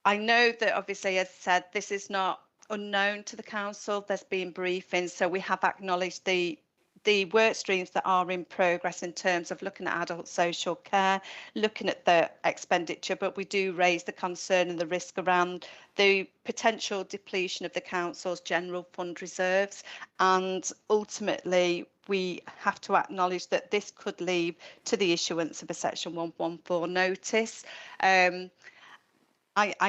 I know that obviously, as I said, this is not unknown to the council. There's been briefings, so we have acknowledged the work streams that are in progress in terms of looking at adult social care, looking at the expenditure, but we do raise the concern and the risk around the potential depletion of the council's general fund reserves. And ultimately, we have to acknowledge that this could lead to the issuance of a Section 114 notice. I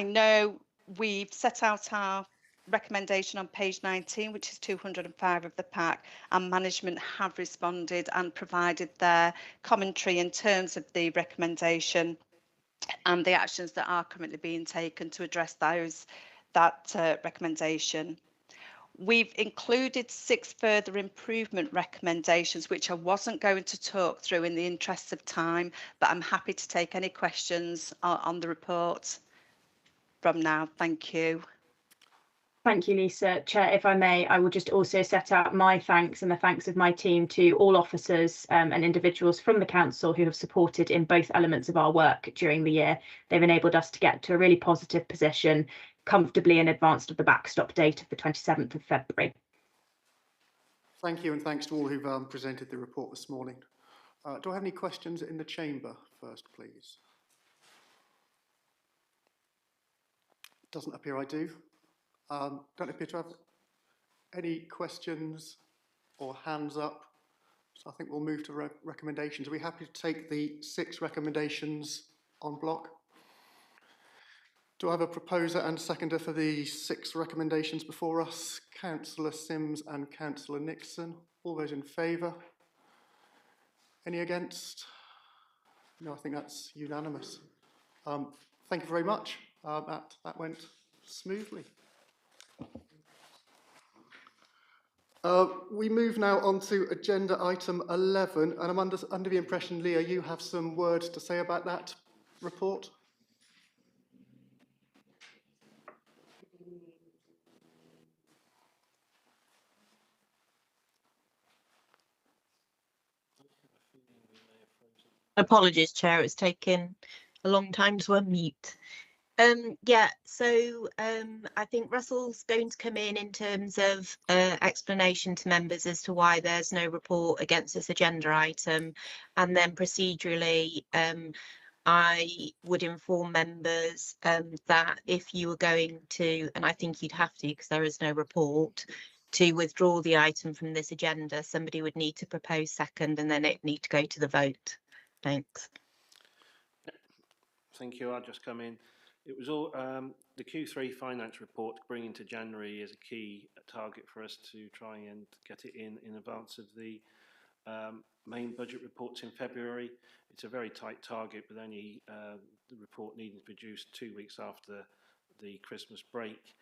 know we've set out our recommendation on page 19, which is 205 of the pack, and management have responded and provided their commentary in terms of the recommendation and the actions that are currently being taken to address that recommendation. We've included 6 further improvement recommendations, which I wasn't going to talk through in the interest of time, but I'm happy to take any questions on the report from now. Thank you. Thank you, Lisa. Chair, if I may, I will just also set out my thanks and the thanks of my team to all officers and individuals from the council who have supported in both elements of our work during the year. They've enabled us to get to a really positive position comfortably in advance of the backstop date of the 27th of February. Thank you, and thanks to all who've presented the report this morning. Do I have any questions in the chamber first, please? Doesn't appear I do. Don't appear to have any questions or hands up, so I think we'll move to recommendations. Are we happy to take the 6 recommendations en bloc? Do I have a proposer and seconder for the 6 recommendations before us? Councillor Sims and Councillor Nixon. All those in favour? Any against? No, I think that's unanimous. Thank you very much. That went smoothly. We move now on to agenda item 11, and I'm under the impression, Leah, you have some words to say about that report. Apologies, Chair, it's taken a long time to unmute. Yeah, so I think Russell's going to come in terms of explanation to members as to why there's no report against this agenda item, and then procedurally I would inform members that if you were going to, and I think you'd have to because there is no report, to withdraw the item from this agenda, somebody would need to propose second and then it need to go to the vote. Thanks. Thank you. I'll just come in. It was all the Q3 finance report to bring into January is a key target for us to try and get it in advance of the main budget reports in February. It's a very tight target, with only the report needing to be produced 2 weeks after the Christmas break.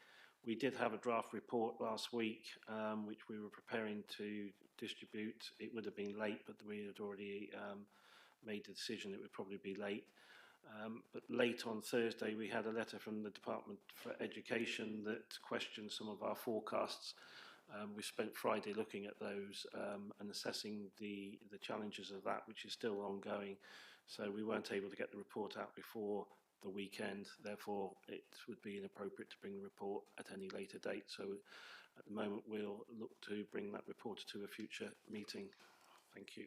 We did have a draft report last week, which we were preparing to distribute. It would have been late, but we had already made the decision it would probably be late. But late on Thursday, we had a letter from the Department for Education that questioned some of our forecasts. We spent Friday looking at those and assessing the challenges of that, which is still ongoing. So we weren't able to get the report out before the weekend. Therefore, it would be inappropriate to bring the report at any later date. So at the moment, we'll look to bring that report to a future meeting. Thank you.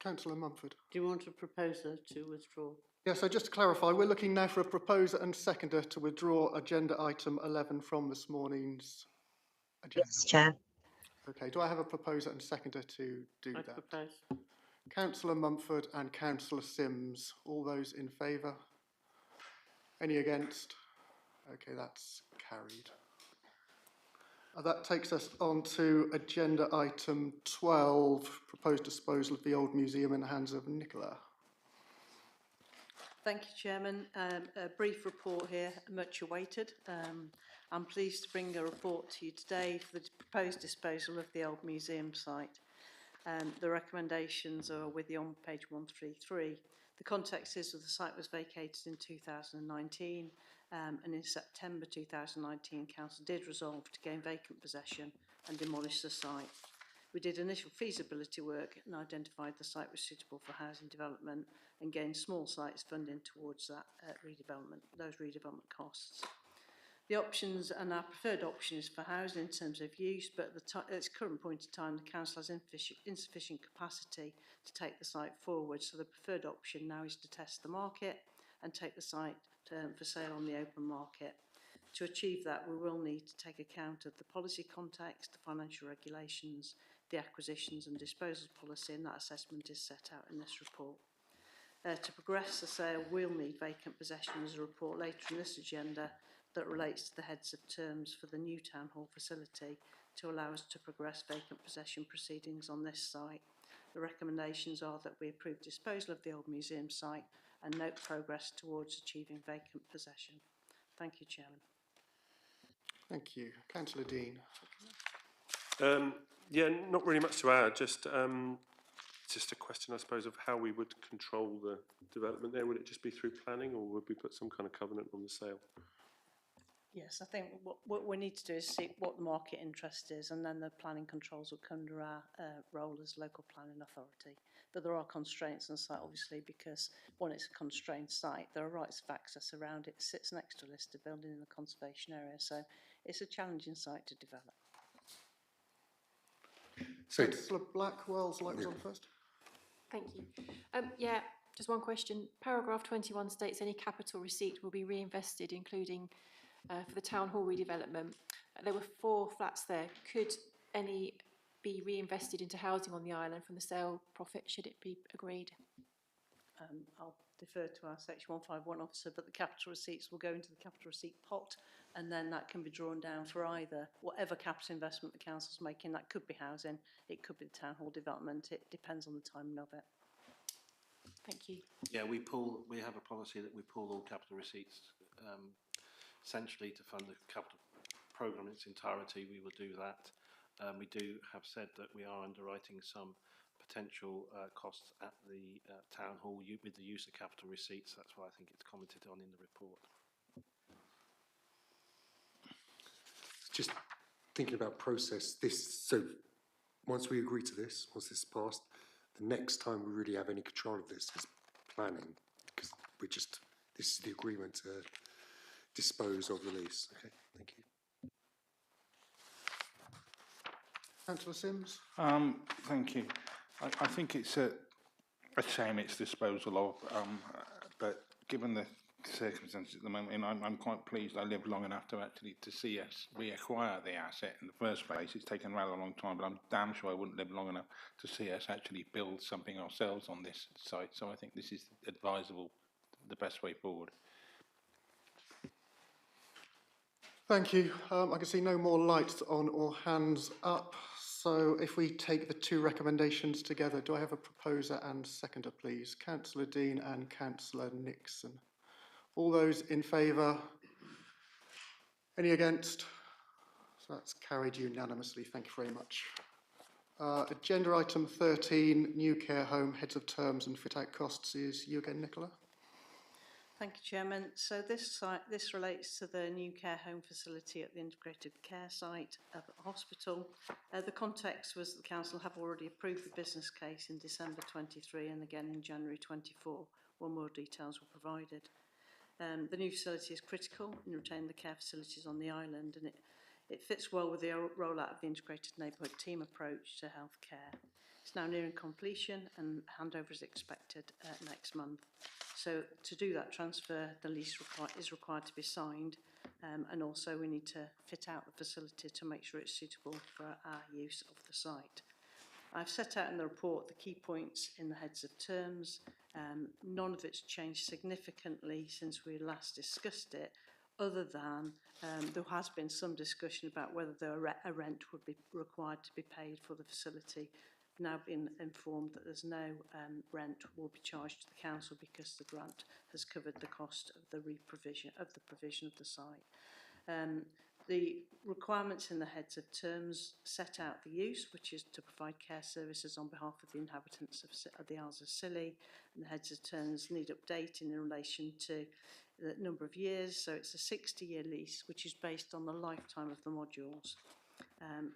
Councillor Mumford. Do you want a proposer to withdraw? Yeah, so just to clarify, we're looking now for a proposer and seconder to withdraw agenda item 11 from this morning's agenda. Yes, Chair. Okay, do I have a proposer and seconder to do I that? propose. Councillor Mumford and Councillor Sims, all those in favour? Any against? Okay, that's carried. That takes us on to agenda item 12, proposed disposal of the old museum in the hands of Nicola. Thank you, Chairman. A brief report here, much awaited. I'm pleased to bring a report to you today for the proposed disposal of the old museum site. The recommendations are with you on page 133. The context is that the site was vacated in 2019, and in September 2019, Council did resolve to gain vacant possession and demolish the site. We did initial feasibility work and identified the site was suitable for housing development and gained small sites funding towards that redevelopment, those redevelopment costs. The options, and our preferred option is for housing in terms of use, but at its current point in time, the Council has insufficient capacity to take the site forward. So the preferred option now is to test the market and take the site for sale on the open market. To achieve that, we will need to take account of the policy context, the financial regulations, the acquisitions and disposal policy, and that assessment is set out in this report. To progress the sale, we'll need vacant possession as a report later in this agenda that relates to the heads of terms for the new town hall facility to allow us to progress vacant possession proceedings on this site. The recommendations are that we approve disposal of the old museum site and note progress towards achieving vacant possession. Thank you, Chairman. Thank you. Councillor Dean. Yeah, not really much to add, just a question, I suppose, of how we would control the development there. Would it just be through planning, or would we put some kind of covenant on the sale? Yes, I think what we need to do is see what the market interest is, and then the planning controls will come under our role as local planning authority. But there are constraints on the site, obviously, because when it's a constrained site, there are rights of access around it. It sits next to a listed building in the conservation area, so it's a challenging site to develop. So, Councillor Blackwell's light was on first. Thank you. Yeah, just one question. Paragraph 21 states any capital receipt will be reinvested, including for the town hall redevelopment. There were 4 flats there. Could any be reinvested into housing on the island from the sale profit, should it be agreed? I'll defer to our Section 151 officer, but the capital receipts will go into the capital receipt pot, and then that can be drawn down for either whatever capital investment the council's making. That could be housing, it could be the town hall development. It depends on the timing of it. Thank you. Yeah, we have a policy that we pull all capital receipts essentially to fund the capital programme in its entirety. We will do that. We do have said that we are underwriting some potential costs at the town hall with the use of capital receipts. That's why I think it's commented on in the report. Just thinking about process, so once we agree to this, once this is passed, the next time we really have any control of this is planning, because this is the agreement to dispose of the lease. Okay, thank you. Councillor Sims? Thank you. I think it's a shame it's disposal of, but given the circumstances at the moment, and I'm quite pleased I lived long enough to actually to see us reacquire the asset in the first place. It's taken a rather long time, but I'm damn sure I wouldn't live long enough to see us actually build something ourselves on this site. So I think this is advisable, the best way forward. Thank you. I can see no more lights on or hands up. So if we take the two recommendations together, do I have a proposer and seconder, please? Councillor Dean and Councillor Nixon. All those in favour? Any against? So that's carried unanimously. Thank you very much. Agenda item 13, new care home heads of terms and fit out costs, is you again, Nicola. Thank you, Chairman. So this relates to the new care home facility at the integrated care site at the hospital. The context was the council have already approved the business case in December 23 and again in January 24, when more details were provided. The new facility is critical in retaining the care facilities on the island, and it fits well with the rollout of the integrated neighbourhood team approach to healthcare. It's now nearing completion and handover is expected next month. So to do that transfer, the lease is required to be signed, and also we need to fit out the facility to make sure it's suitable for our use of the site. I've set out in the report the key points in the heads of terms. None of it's changed significantly since we last discussed it, other than there has been some discussion about whether a rent would be required to be paid for the facility. Now been informed that there's no rent will be charged to the council because the grant has covered the cost of the provision of the site. The requirements in the heads of terms set out the use, which is to provide care services on behalf of the inhabitants of the Isles of Scilly, and the heads of terms need updating in relation to the number of years. So it's a 60-year lease, which is based on the lifetime of the modules.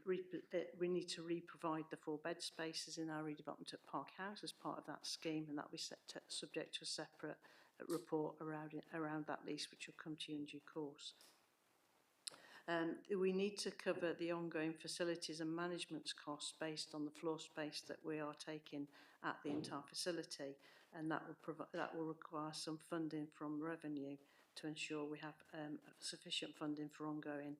We need to re-provide the 4 bed spaces in our redevelopment at Park House as part of that scheme, and that will be subject to a separate report around that lease, which will come to you in due course. We need to cover the ongoing facilities and management costs based on the floor space that we are taking at the entire facility, and that will require some funding from revenue to ensure we have sufficient funding for ongoing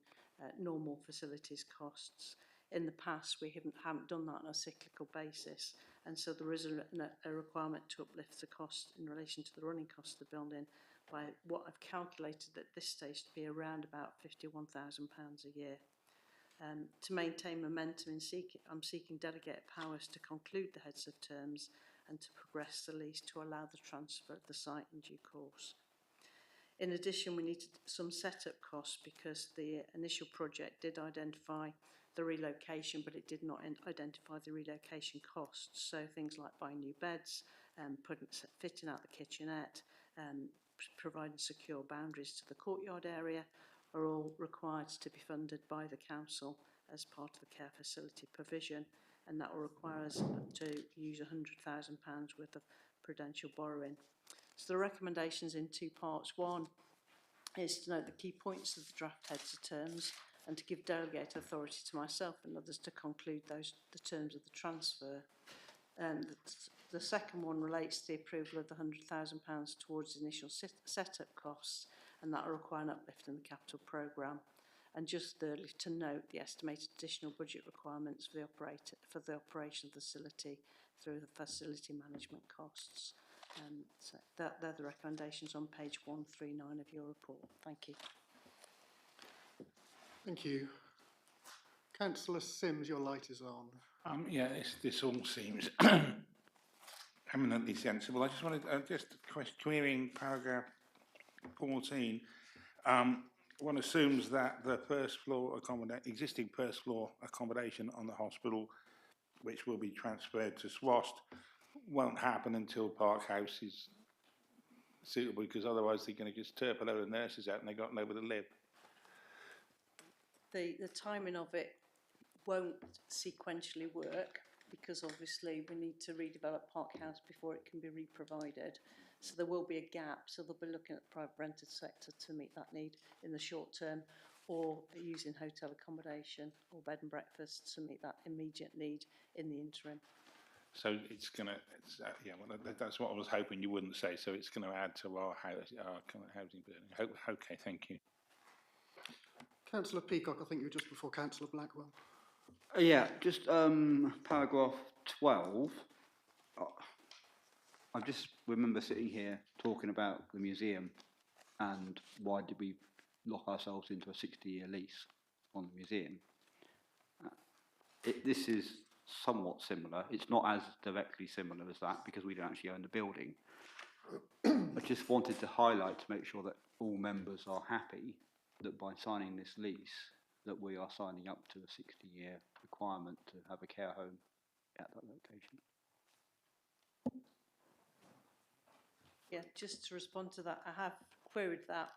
normal facilities costs. In the past, we haven't done that on a cyclical basis, and so there is a requirement to uplift the cost in relation to the running cost of the building by what I've calculated at this stage to be around about £51,000 a year. To maintain momentum, I'm seeking delegated powers to conclude the heads of terms and to progress the lease to allow the transfer of the site in due course. In addition, we needed some setup costs because the initial project did identify the relocation, but it did not identify the relocation costs. So things like buying new beds, fitting out the kitchenette, providing secure boundaries to the courtyard area are all required to be funded by the council as part of the care facility provision, and that will require us to use £100,000 worth of prudential borrowing. So the recommendations in 2 parts. One is to note the key points of the draft heads of terms and to give delegated authority to myself and others to conclude the terms of the transfer. The second one relates to the approval of the £100,000 towards initial setup costs, and that will require an uplift in the capital programme. And just thirdly, to note the estimated additional budget requirements for the operation of the facility through the facility management costs. So they're the recommendations on page 139 of your report. Thank you. Thank you. Councillor Sims, your light is on. Yeah, this all seems eminently sensible. I just wanted querying paragraph 14. One assumes that the existing first floor accommodation on the hospital, which will be transferred to SWAST, won't happen until Park House is suitable, because otherwise they're going to just turf a load of nurses out and they've got nowhere to live. The timing of it won't sequentially work because obviously we need to redevelop Park House before it can be re-provided. So there will be a gap, so they'll be looking at the private rented sector to meet that need in the short term, or using hotel accommodation or bed and breakfast to meet that immediate need in the interim. So it's going to, yeah, well, that's what I was hoping you wouldn't say. So it's going to add to our kind of housing burden. Okay, thank you. Councillor Peacock, I think you were just before Councillor Blackwell. Yeah, just paragraph 12. I just remember sitting here talking about the museum and why did we lock ourselves into a 60-year lease on the museum. This is somewhat similar. It's not as directly similar as that because we don't actually own the building. I just wanted to highlight to make sure that all members are happy that by signing this lease that we are signing up to a 60-year requirement to have a care home at that location. Yeah, just to respond to that, I have queried that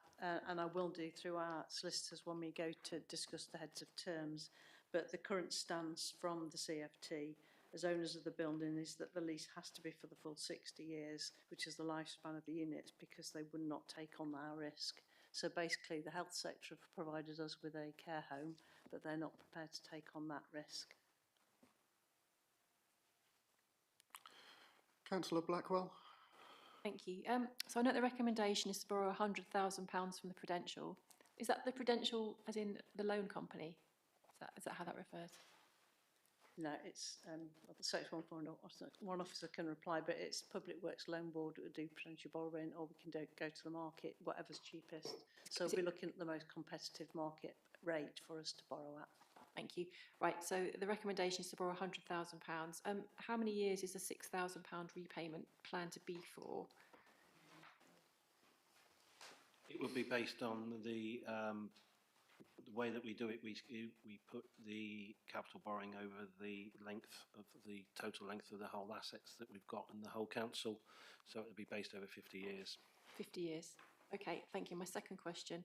and I will do through our solicitors when we go to discuss the heads of terms. But the current stance from the CFT as owners of the building is that the lease has to be for the full 60 years, which is the lifespan of the units, because they would not take on that risk. So basically the health sector have provided us with a care home, but they're not prepared to take on that risk. Councillor Blackwell. Thank you. So I know the recommendation is to borrow £100,000 from the Prudential. Is that the Prudential as in the loan company? Is that how that refers? No, it's the Section 1 officer can reply, but it's Public Works Loan Board that would do potential borrowing, or we can go to the market, whatever's cheapest. So we'll be looking at the most competitive market rate for us to borrow at. Thank you. Right, so the recommendation is to borrow £100,000. How many years is the £6,000 repayment planned to be for? It would be based on the way that we do it. We put the capital borrowing over the length of the total length of the whole assets that we've got in the whole council. So it would be based over 50 years. 50 years. Okay, thank you. My second question.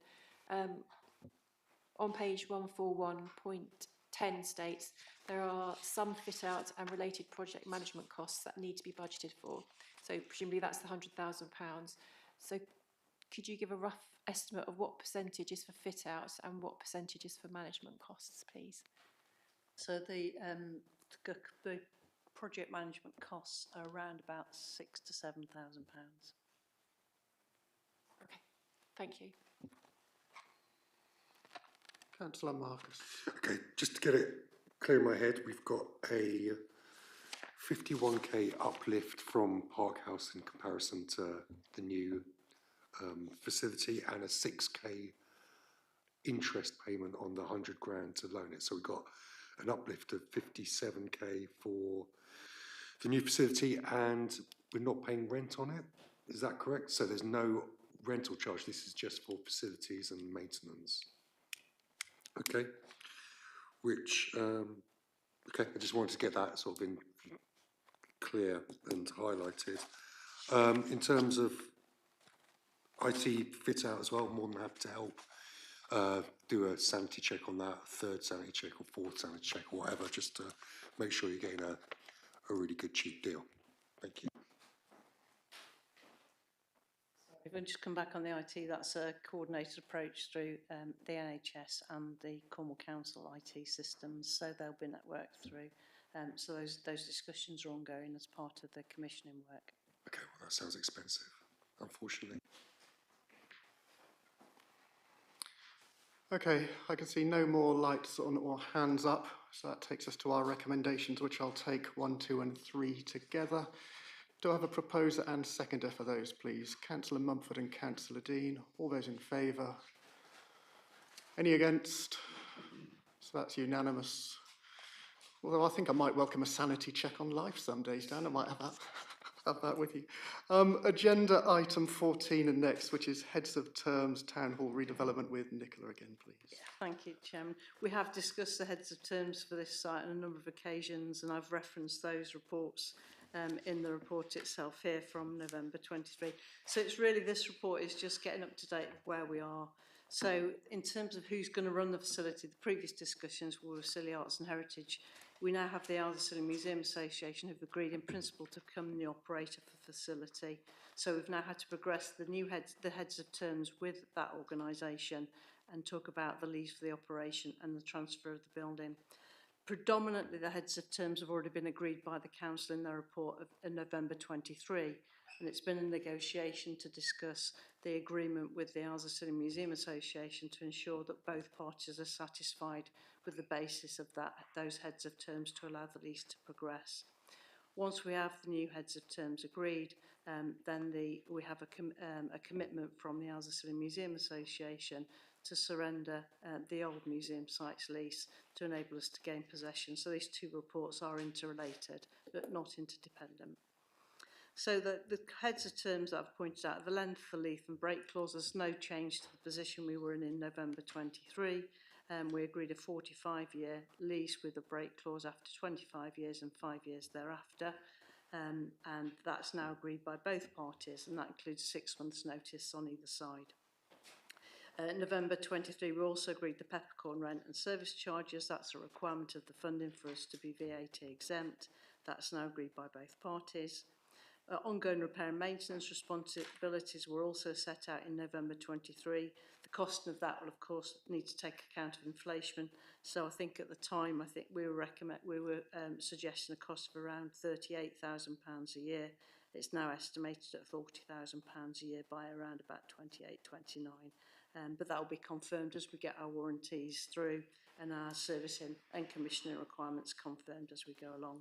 On page 141.10 states there are some fit out and related project management costs that need to be budgeted for. So presumably that's the £100,000. So could you give a rough estimate of what percentage is for fit out and what percentage is for management costs, please? So the project management costs are around about £6,000 to £7,000. Okay, thank you. Councillor Marcus. Okay, just to get it clear in my head, we've got a 51k uplift from Park House in comparison to the new facility, and a 6k interest payment on the 100 grand to loan it. So we've got an uplift of 57k for the new facility, and we're not paying rent on it. Is that correct? So there's no rental charge. This is just for facilities and maintenance. Okay, which, okay, I just wanted to get that sort of in clear and highlighted. In terms of IT fit out as well, more than happy to help do a sanity check on that, third sanity check or fourth sanity check or whatever, just to make sure you're getting a really good cheap deal. Thank you. If I just come back on the IT, that's a coordinated approach through the NHS and the Cornwall Council IT systems, so they'll be networked through. So those discussions are ongoing as part of the commissioning work. Okay, well that sounds expensive, unfortunately. Okay, I can see no more lights on or hands up, so that takes us to our recommendations, which I'll take 1, 2 and 3 together. Do I have a proposer and seconder for those, please? Councillor Mumford and Councillor Dean. All those in favour? Any against? So that's unanimous. Although I think I might welcome a sanity check on life some days, Dan. I might have that with you. Agenda item 14 and next, which is Heads of Terms Town Hall redevelopment with Nicola again, please. Yeah, thank you, Chairman. We have discussed the Heads of Terms for this site on a number of occasions, and I've referenced those reports in the report itself here from November 23. So it's really, this report is just getting up to date with where we are. So in terms of who's going to run the facility, the previous discussions were with Scilly Arts and Heritage We now have the Aldersley Museum Association who've agreed in principle to become the operator for the facility. So we've now had to progress the heads of terms with that organisation and talk about the lease for the operation and the transfer of the building. Predominantly, the heads of terms have already been agreed by the Council in their report of November 23, and it's been a negotiation to discuss the agreement with the Aldersley Museum Association to ensure that both parties are satisfied with the basis of those heads of terms to allow the lease to progress. Once we have the new heads of terms agreed, then we have a commitment from the Aldersley Museum Association to surrender the old museum site's lease to enable us to gain possession. So these two reports are interrelated, but not interdependent. So the heads of terms that I've pointed out, the length, the leaf and break clauses, no change to the position we were in November 23. We agreed a 45-year lease with a break clause after 25 years and 5 years thereafter. And that's now agreed by both parties, and that includes 6 months' notice on either side. November 23, we also agreed the peppercorn rent and service charges. That's a requirement of the funding for us to be VAT exempt. That's now agreed by both parties. Ongoing repair and maintenance responsibilities were also set out in November 23. The cost of that will, of course, need to take account of inflation. So I think at the time, I think we were suggesting a cost of around £38,000 a year. It's now estimated at £40,000 a year by around about 28-29. But that will be confirmed as we get our warranties through and our servicing and commissioning requirements confirmed as we go along.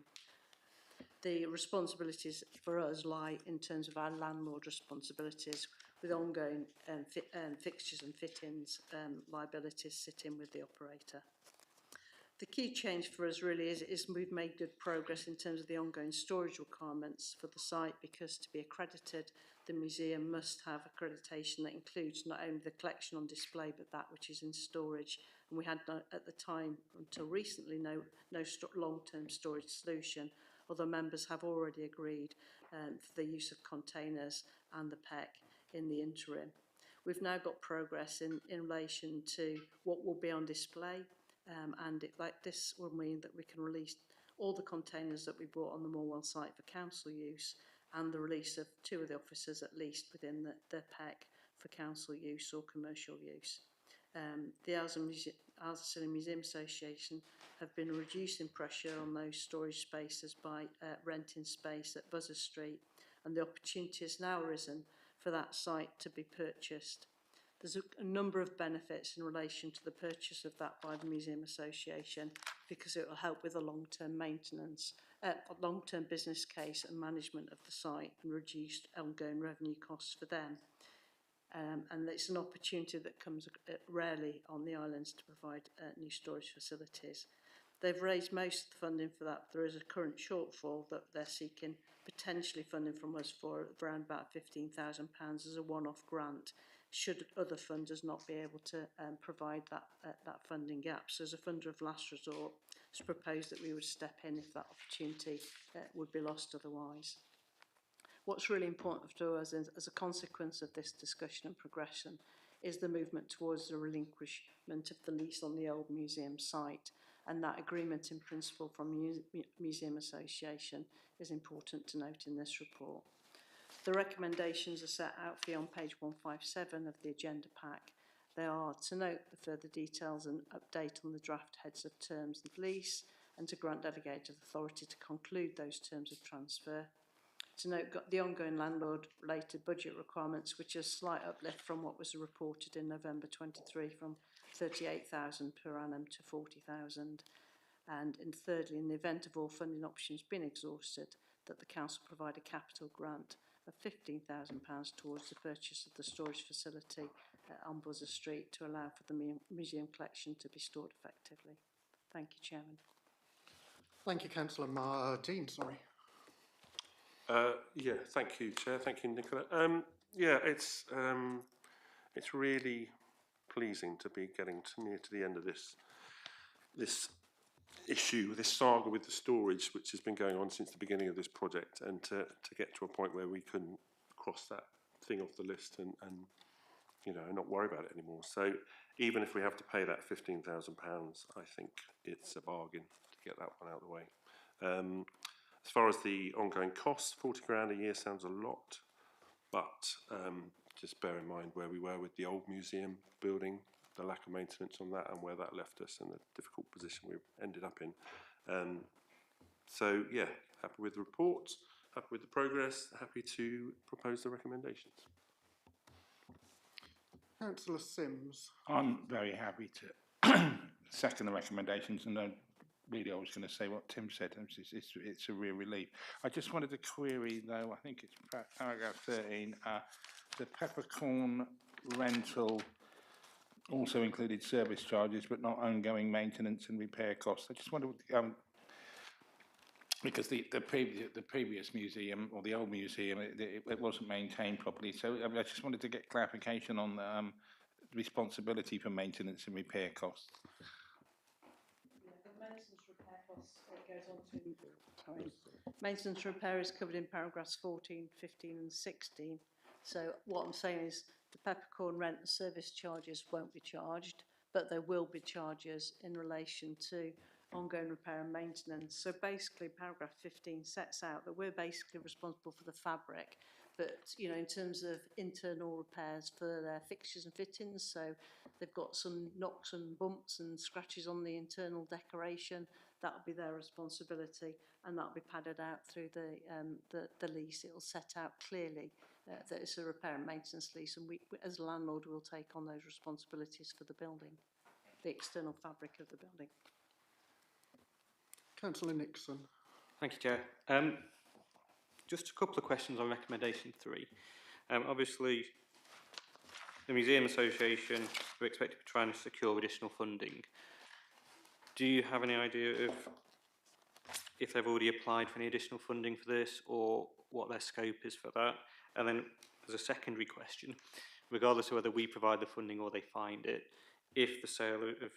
The responsibilities for us lie in terms of our landlord responsibilities, with ongoing fixtures and fittings liabilities sitting with the operator. The key change for us really is we've made good progress in terms of the ongoing storage requirements for the site, because to be accredited, the museum must have accreditation that includes not only the collection on display, but that which is in storage. And we had at the time, until recently, no long-term storage solution, although members have already agreed for the use of containers and the PEC in the interim. We've now got progress in relation to what will be on display, and this will mean that we can release all the containers that we bought on the Morwell site for council use, and the release of 2 of the offices at least within the PEC for council use or commercial use. The Aldersley Museum Association have been reducing pressure on those storage spaces by renting space at Buzzer Street, and the opportunity has now arisen for that site to be purchased. There's a number of benefits in relation to the purchase of that by the Museum Association, because it will help with the long-term maintenance, long-term business case and management of the site, and reduced ongoing revenue costs for them. And it's an opportunity that comes rarely on the islands to provide new storage facilities. They've raised most of the funding for that. There is a current shortfall that they're seeking potentially funding from us for around about £15,000 as a one-off grant, should other funders not be able to provide that funding gap. So as a funder of last resort, it's proposed that we would step in if that opportunity would be lost otherwise. What's really important to us as a consequence of this discussion and progression is the movement towards the relinquishment of the lease on the old museum site, and that agreement in principle from the Museum Association is important to note in this report. The recommendations are set out for you on page 157 of the agenda pack. They are to note the further details and update on the draft heads of terms and lease, and to grant delegated authority to conclude those terms of transfer. To note the ongoing landlord-related budget requirements, which is a slight uplift from what was reported in November 23, from 38,000 per annum to 40,000. And thirdly, in the event of all funding options being exhausted, that the council provide a capital grant of £15,000 towards the purchase of the storage facility on Buzzer Street to allow for the museum collection to be stored effectively. Thank you, Chairman. Thank you, Councillor Dean. Sorry. Yeah, thank you, Chair. Thank you, Nicola. Yeah, it's really pleasing to be getting near to the end of this issue, this saga with the storage, which has been going on since the beginning of this project, and to get to a point where we can cross that thing off the list and you know, not worry about it anymore. So even if we have to pay that £15,000, I think it's a bargain, get that one out of the way. As far as the ongoing costs, 40 grand a year sounds a lot, but just bear in mind where we were with the old museum building, the lack of maintenance on that, and where that left us and the difficult position we ended up in. So yeah, happy with the report, happy with the progress, happy to propose the recommendations. Councillor Sims. I'm very happy to second the recommendations, and really I was going to say what Tim said. It's a real relief. I just wanted to query, though, I think it's paragraph 13, the peppercorn rental also included service charges, but not ongoing maintenance and repair costs. I just wondered, because the previous museum, or the old museum, it wasn't maintained properly. So I just wanted to get clarification on the responsibility for maintenance and repair costs. Yeah, the maintenance repair costs, it goes on to, sorry, maintenance repair is covered in paragraphs 14, 15 and 16. So what I'm saying is the peppercorn rent and service charges won't be charged, but there will be charges in relation to ongoing repair and maintenance. So basically paragraph 15 sets out that we're basically responsible for the fabric, but you know, in terms of internal repairs for their fixtures and fittings, so they've got some knocks and bumps and scratches on the internal decoration, that'll be their responsibility, and that'll be padded out through the lease. It'll set out clearly that it's a repair and maintenance lease, and we as a landlord will take on those responsibilities for the building, the external fabric of the building. Councillor Nixon. Thank you, Chair. Just a couple of questions on recommendation 3. Obviously, the Museum Association are expected to try and secure additional funding. Do you have any idea of if they've already applied for any additional funding for this, or what their scope is for that? And then, as a secondary question, regardless of whether we provide the funding or they find it, if the sale of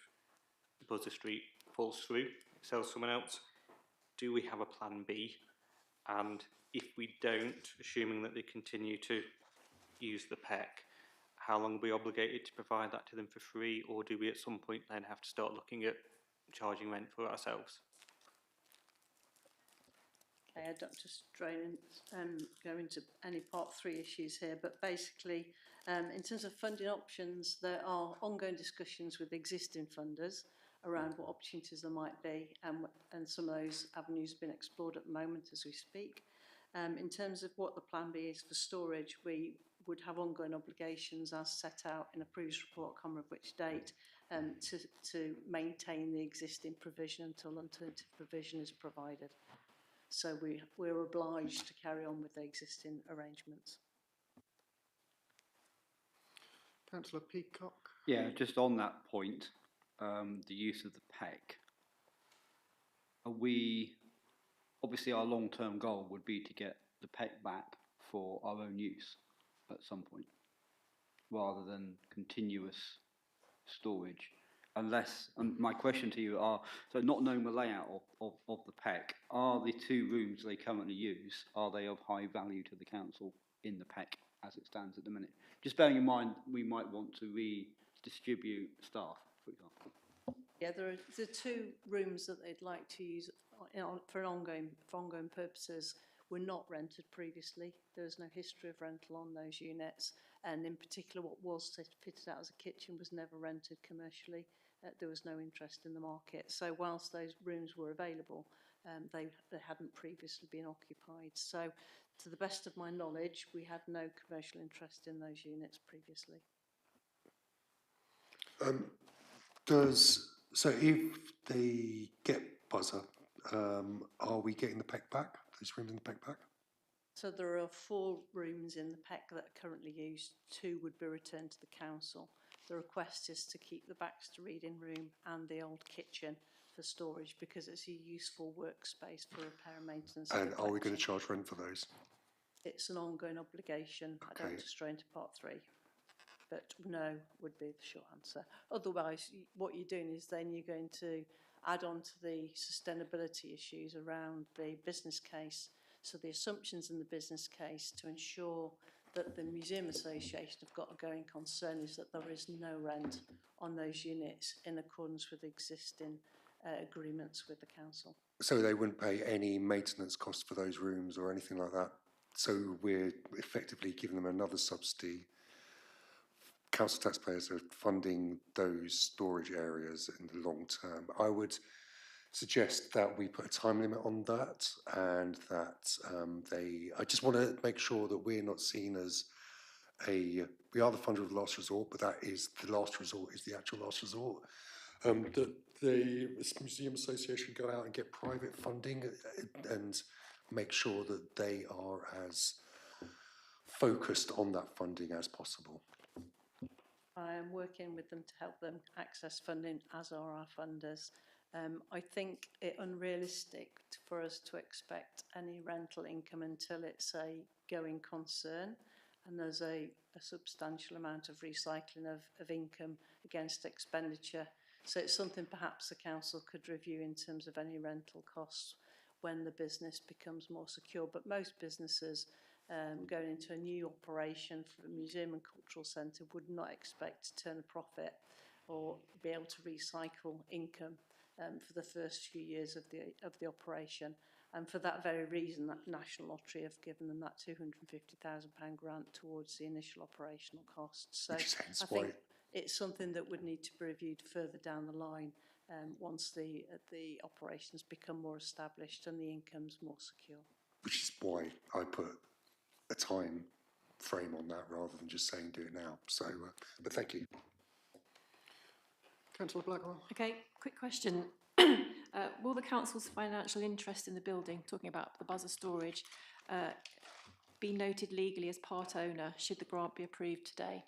Buzzard Street falls through, sells someone else, do we have a plan B? And if we don't, assuming that they continue to use the PEC, how long are we obligated to provide that to them for free, or do we at some point then have to start looking at charging rent for ourselves? Okay, I don't just go into any part 3 issues here, but basically in terms of funding options, there are ongoing discussions with existing funders around what opportunities there might be, and some of those avenues have been explored at the moment as we speak. In terms of what the plan B is for storage, we would have ongoing obligations as set out in a previous report, I can't remember which date, to maintain the existing provision until alternative provision is provided. So we're obliged to carry on with the existing arrangements. Councillor Peacock. Yeah, just on that point, the use of the PEC. Are we, obviously our long-term goal would be to get the PEC back for our own use at some point, rather than continuous storage. Unless, my question to you are, so not knowing the layout of the PEC, are the 2 rooms they currently use, are they of high value to the council in the PEC as it stands at the minute? Just bearing in mind, we might want to redistribute staff, for example. Yeah, there are the 2 rooms that they'd like to use for ongoing purposes were not rented previously. There was no history of rental on those units, and in particular what was fitted out as a kitchen was never rented commercially. There was no interest in the market. So whilst those rooms were available, they hadn't previously been occupied. So to the best of my knowledge, we had no commercial interest in those units previously. So if they get Buzzer, are we getting the PEC back? Those rooms in the PEC back? So there are 4 rooms in the PEC that are currently used. 2 would be returned to the council. The request is to keep the Baxter Reading Room and the old kitchen for storage because it's a useful workspace for repair and maintenance. And are we going to charge rent for those? It's an ongoing obligation. Okay. I don't just stray into part 3. But no would be the short answer. Otherwise, what you're doing is then you're going to add on to the sustainability issues around the business case. So the assumptions in the business case to ensure that the Museum Association have got a going concern is that there is no rent on those units in accordance with existing agreements with the council. So they wouldn't pay any maintenance costs for those rooms or anything like that. So we're effectively giving them another subsidy. Council taxpayers are funding those storage areas in the long term. I would suggest that we put a time limit on that, and that I just want to make sure that we're not seen as we are the funder of last resort, but that is the last resort, is the actual last resort. That the Museum Association go out and get private funding and make sure that they are as focused on that funding as possible. I am working with them to help them access funding, as are our funders. I think it unrealistic for us to expect any rental income until it's a going concern, and there's a substantial amount of recycling of income against expenditure. So it's something perhaps the council could review in terms of any rental costs when the business becomes more secure. But most businesses going into a new operation for a museum and cultural centre would not expect to turn a profit or be able to recycle income for the first few years of the operation. And for that very reason, that National Lottery have given them that £250,000 grant towards the initial operational costs. So I think it's something that would need to be reviewed further down the line once the operations become more established and the income's more secure. Which is why I put a time frame on that rather than just saying do it now. So, but thank you. Councillor Blackwell. Okay, quick question. Will the council's financial interest in the building, talking about the buzzer storage, be noted legally as part owner should the grant be approved today?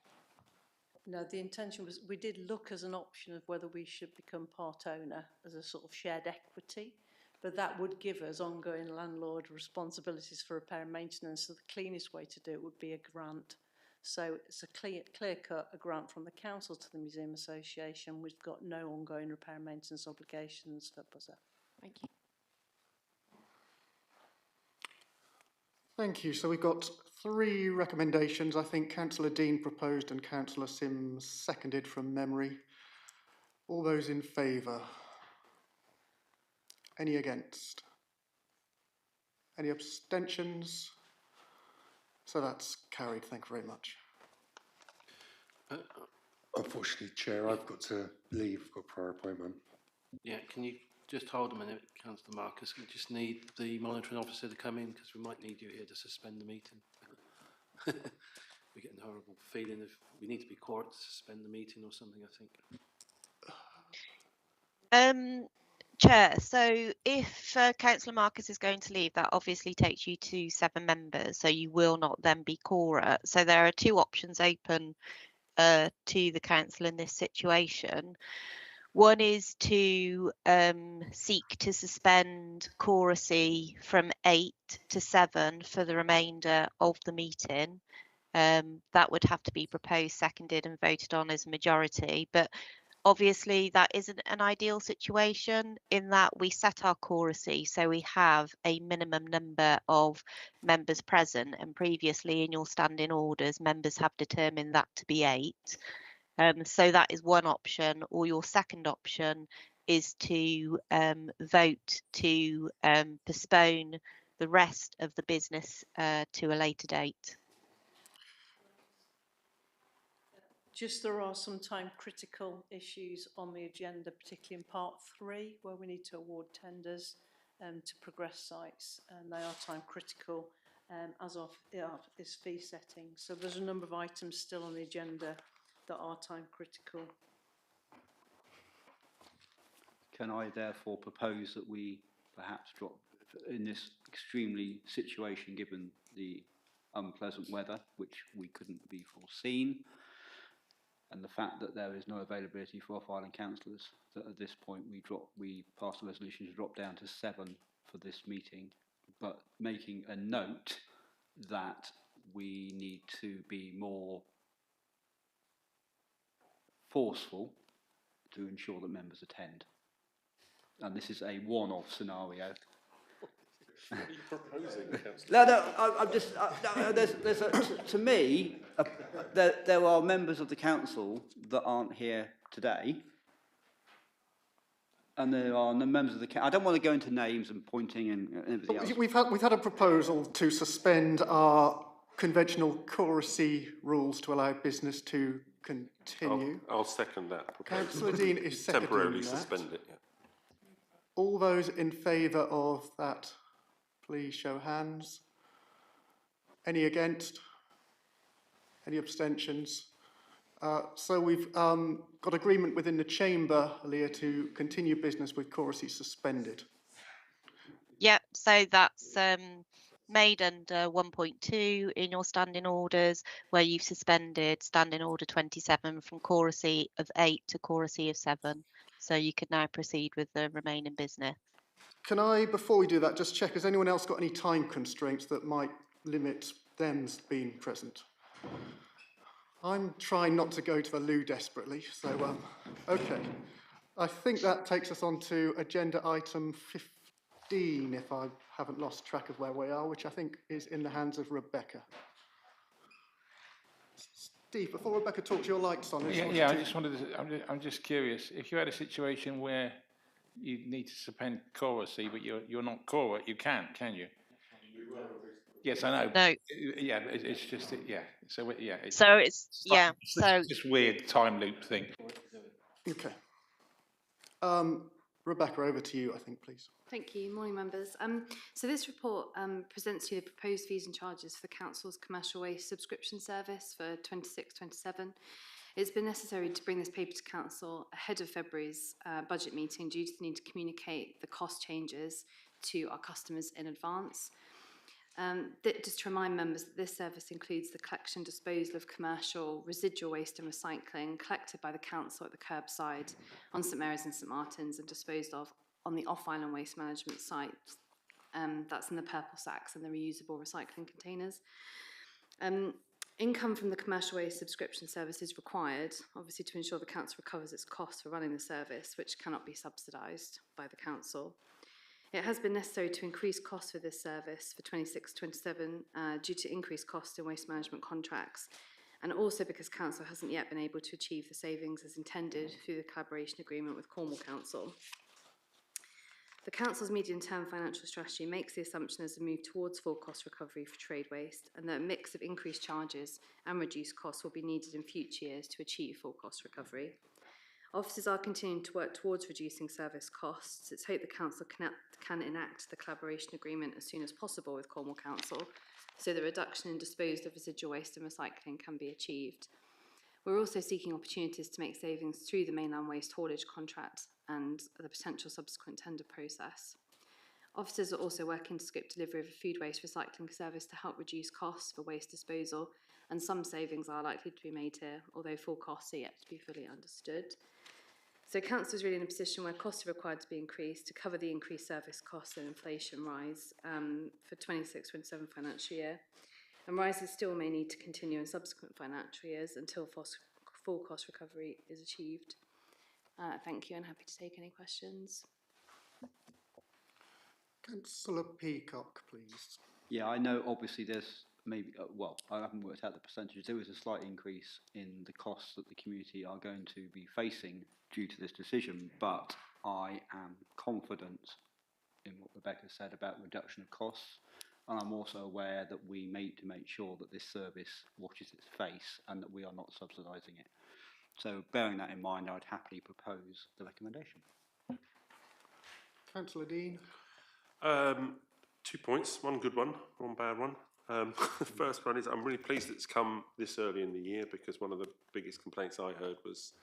No, the intention was, we did look as an option of whether we should become part owner as a sort of shared equity, but that would give us ongoing landlord responsibilities for repair and maintenance. So the cleanest way to do it would be a grant. So it's a clear cut, a grant from the council to the Museum Association. We've got no ongoing repair and maintenance obligations for buzzer. Thank you. Thank you. So we've got 3 recommendations. I think Councillor Dean proposed and Councillor Sims seconded from memory. All those in favour? Any against? Any abstentions? So that's carried. Thank you very much. Unfortunately, Chair, I've got to leave. I've got a prior appointment. Yeah, can you just hold a minute, Councillor Marcus? We just need the monitoring officer to come in because we might need you here to suspend the meeting. We're getting a horrible feeling if we need to be quiet to suspend the meeting or something, I think. Chair, so if Councillor Marcus is going to leave, that obviously takes you to 7 members, so you will not then be quora. So there are 2 options open to the council in this situation. One is to seek to suspend quoracy from 8 to 7 for the remainder of the meeting. That would have to be proposed, seconded and voted on as a majority, but obviously that isn't an ideal situation in that we set our quoracy, so we have a minimum number of members present, and previously in your standing orders members have determined that to be 8. So that is one option, or your second option is to vote to postpone the rest of the business to a later date. Just there are some time critical issues on the agenda, particularly in part 3, where we need to award tenders to progress sites, and they are time critical as of this fee setting. So there's a number of items still on the agenda that are time critical. Can I therefore propose that we perhaps drop, in this extremely situation given the unpleasant weather, which we couldn't be foreseen, and the fact that there is no availability for off-island councillors, that at this point we pass the resolution to drop down to 7 for this meeting, but making a note that we need to be more forceful to ensure that members attend. And this is a one-off scenario. What are you proposing, No, I'm just. To me, there are members of the council that aren't here today, And there are no members of the council. I don't want to go into names and pointing and everything else. We've had a proposal to suspend our conventional choracy rules to allow business to continue. I'll second that proposal. Councillor Dean is seconding Temporarily that. suspend it, yeah. All those in favour of that, please show hands. Any against? Any abstentions? So we've got agreement within the chamber, Leah, to continue business with choracy suspended. Yep, so that's made under 1.2 in your standing orders, where you've suspended standing order 27 from choracy of 8 to choracy of 7. So you can now proceed with the remaining business. Can I, before we do that, just check, has anyone else got any time constraints that might limit them being present? I'm trying not to go to the loo desperately, so, okay. I think that takes us on to agenda item 15, if I haven't lost track of where we are, which I think is in the hands of Rebecca. Steve, before Rebecca talks, your lights on. I just wanted to, I'm just curious, if you had a situation where you need to suspend choracy, but you're not chorus, you can't, can you? Yes, I know. No. Yeah, it's just, yeah. So, yeah. So it's, yeah, so. Just weird time loop thing. Okay. Rebecca, over to you, I think, please. Thank you. Morning, members. So this report presents to you the proposed fees and charges for the Council's commercial waste subscription service for 26-27. It's been necessary to bring this paper to Council ahead of February's budget meeting due to the need to communicate the cost changes to our customers in advance. Just to remind members that this service includes the collection and disposal of commercial residual waste and recycling collected by the Council at the curbside on St Mary's and St Martin's and disposed of on the off-island waste management site. That's in the purple sacks and the reusable recycling containers. Income from the commercial waste subscription service is required, obviously, to ensure the Council recovers its costs for running the service, which cannot be subsidised by the Council. It has been necessary to increase costs for this service for 26-27 due to increased costs in waste management contracts, and also because Council hasn't yet been able to achieve the savings as intended through the collaboration agreement with Cornwall Council. The Council's medium-term financial strategy makes the assumption as a move towards full cost recovery for trade waste, and that a mix of increased charges and reduced costs will be needed in future years to achieve full cost recovery. Officers are continuing to work towards reducing service costs. It's hoped the Council can enact the collaboration agreement as soon as possible with Cornwall Council, so the reduction in disposed of residual waste and recycling can be achieved. We're also seeking opportunities to make savings through the mainland waste haulage contract and the potential subsequent tender process. Officers are also working to scope delivery of a food waste recycling service to help reduce costs for waste disposal, and some savings are likely to be made here, although full costs are yet to be fully understood. So Council is really in a position where costs are required to be increased to cover the increased service costs and inflation rise for 26-27 financial year. And rises still may need to continue in subsequent financial years until full cost recovery is achieved. Thank you, and happy to take any questions. Councillor Peacock, please. Yeah, I know obviously there's maybe, well, I haven't worked out the percentages. There is a slight increase in the costs that the community are going to be facing due to this decision, but I am confident in what Rebecca said about reduction of costs, and I'm also aware that we need to make sure that this service washes its face and that we are not subsidising it. So bearing that in mind, I would happily propose the recommendation. Councillor Dean. 2 points, one good one, one bad one. The first one is I'm really pleased it's come this early in the year, because one of the biggest complaints I heard was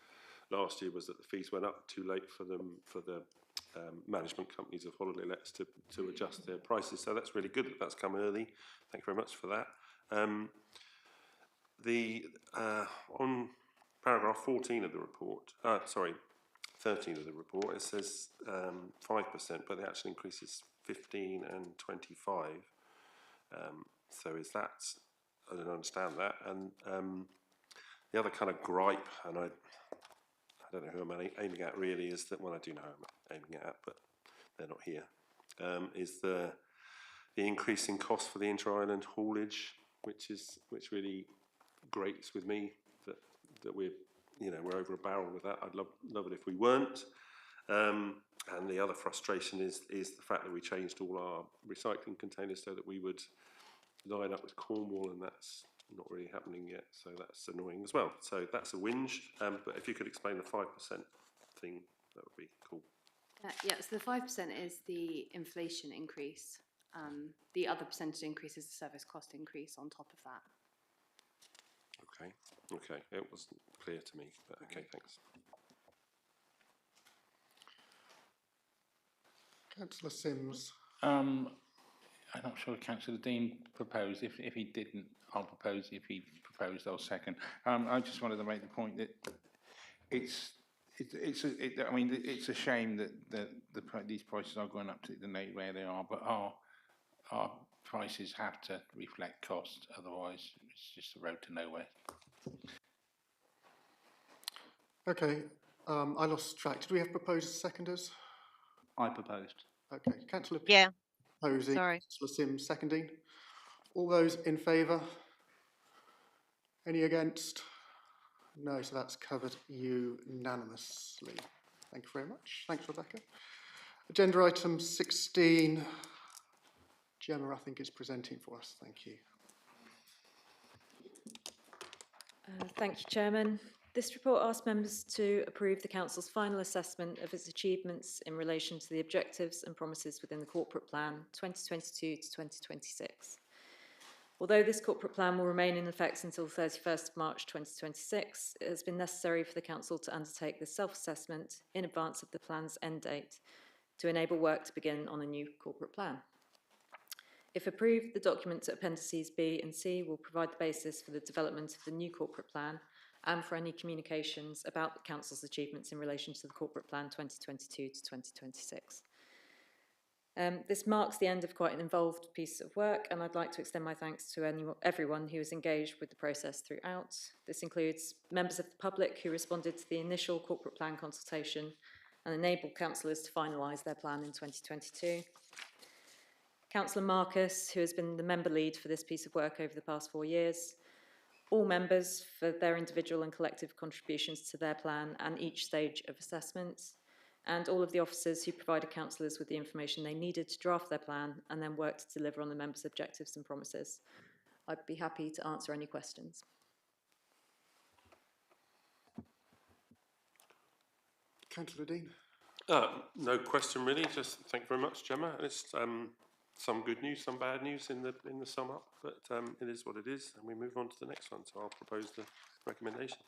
last year was that the fees went up too late for the management companies of holiday lets to adjust their prices. So that's really good that that's come early. Thank you very much for that. On paragraph 14 of the report, 13 of the report, it says 5%, but the actual increase is 15 and 25. So is that, I don't understand that. And the other kind of gripe, and I don't know who I'm aiming at really, is that, well, I do know who I'm aiming at, but they're not here, is the increase in cost for the inter-island haulage, which really grates with me that we're over a barrel with that. I'd love it if we weren't. And the other frustration is the fact that we changed all our recycling containers so that we would line up with Cornwall, and that's not really happening yet, so that's annoying as well. So that's a whinge, but if you could explain the 5% thing, that would be cool. Yeah, so the 5% is the inflation increase. The other percentage increase is the service cost increase on top of that. Okay, it wasn't clear to me, but okay, thanks. Councillor Sims. I'm not sure Councillor Dean proposed. If he didn't, I'll propose. If he proposed, I'll second. I just wanted to make the point that it's a shame that these prices are going up to the rate where they are, but our prices have to reflect cost. Otherwise, it's just a road to nowhere. Okay, I lost track. Did we have proposed seconders? I proposed. Okay, Councillor Sorry. proposing, Councillor Sims seconding. All those in favour? Any against? No, so that's covered unanimously. Thank you very much. Thanks, Rebecca. Agenda item 16. Gemma, I think, is presenting for us. Thank you. Thank you, Chairman. This report asks members to approve the Council's final assessment of its achievements in relation to the objectives and promises within the Corporate Plan 2022 to 2026. Although this corporate plan will remain in effect until 31st of March 2026, it has been necessary for the Council to undertake this self-assessment in advance of the plan's end date to enable work to begin on a new corporate plan. If approved, the documents appendices B and C will provide the basis for the development of the new corporate plan and for any communications about the Council's achievements in relation to the Corporate Plan 2022 to 2026. This marks the end of quite an involved piece of work, and I'd like to extend my thanks to everyone who was engaged with the process throughout. This includes members of the public who responded to the initial corporate plan consultation and enabled councillors to finalise their plan in 2022. Councillor Marcus, who has been the member lead for this piece of work over the past 4 years, all members for their individual and collective contributions to their plan and each stage of assessments, and all of the officers who provided councillors with the information they needed to draft their plan and then work to deliver on the members' objectives and promises. I'd be happy to answer any questions. Councillor Dean. No question really, just thank you very much, Gemma. It's some good news, some bad news in the sum up, but it is what it is, and we move on to the next one. So I'll propose the recommendation.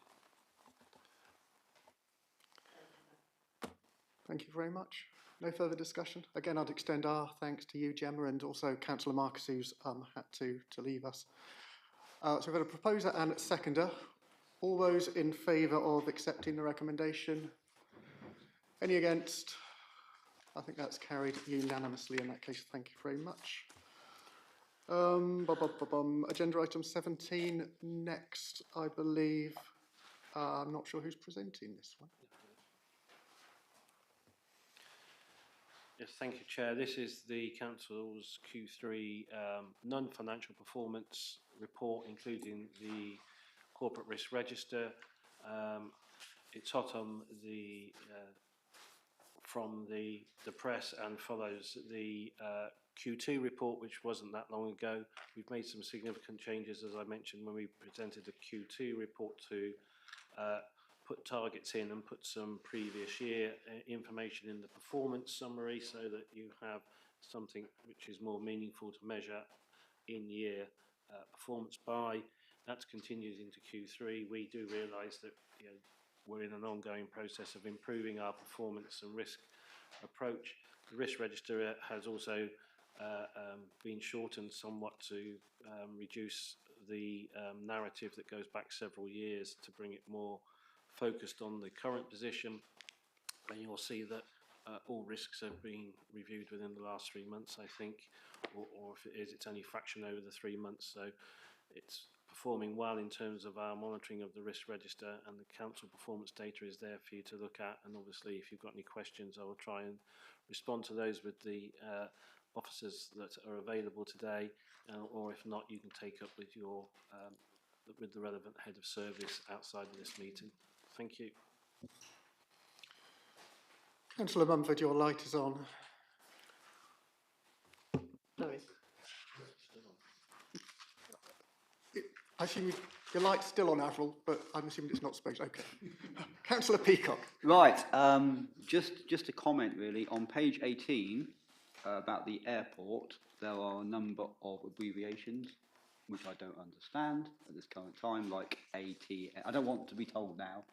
Thank you very much. No further discussion. Again, I'd extend our thanks to you, Gemma, and also Councillor Marcus, who's had to leave us. So we've got a proposer and a seconder. All those in favour of accepting the recommendation? Any against? I think that's carried unanimously in that case. Thank you very much. Agenda item 17 next, I believe. I'm not sure who's presenting this one. Yes, thank you, Chair. This is the Council's Q3 non-financial performance report, including the corporate risk register. It's hot on the from the press and follows the Q2 report, which wasn't that long ago. We've made some significant changes, as I mentioned, when we presented the Q2 report to put targets in and put some previous year information in the performance summary so that you have something which is more meaningful to measure in year performance by. That's continued into Q3. We do realise that we're in an ongoing process of improving our performance and risk approach. The risk register has also been shortened somewhat to reduce the narrative that goes back several years to bring it more focused on the current position, and you'll see that all risks have been reviewed within the last 3 months, I think, or if it is, it's only a fraction over the 3 months, so it's performing well in terms of our monitoring of the risk register, and the council performance data is there for you to look at, and obviously if you've got any questions I will try and respond to those with the officers that are available today, or if not you can take up with your with the relevant head of service outside of this meeting. Thank you. Councillor Mumford, your light is on. Sorry. I assume your light's still on, Avril, but I'm assuming it's not supposed. Okay. Councillor Peacock. Right, just a comment really. On page 18 about the airport, there are a number of abbreviations which I don't understand at this current time, like AT. I don't want to be told now,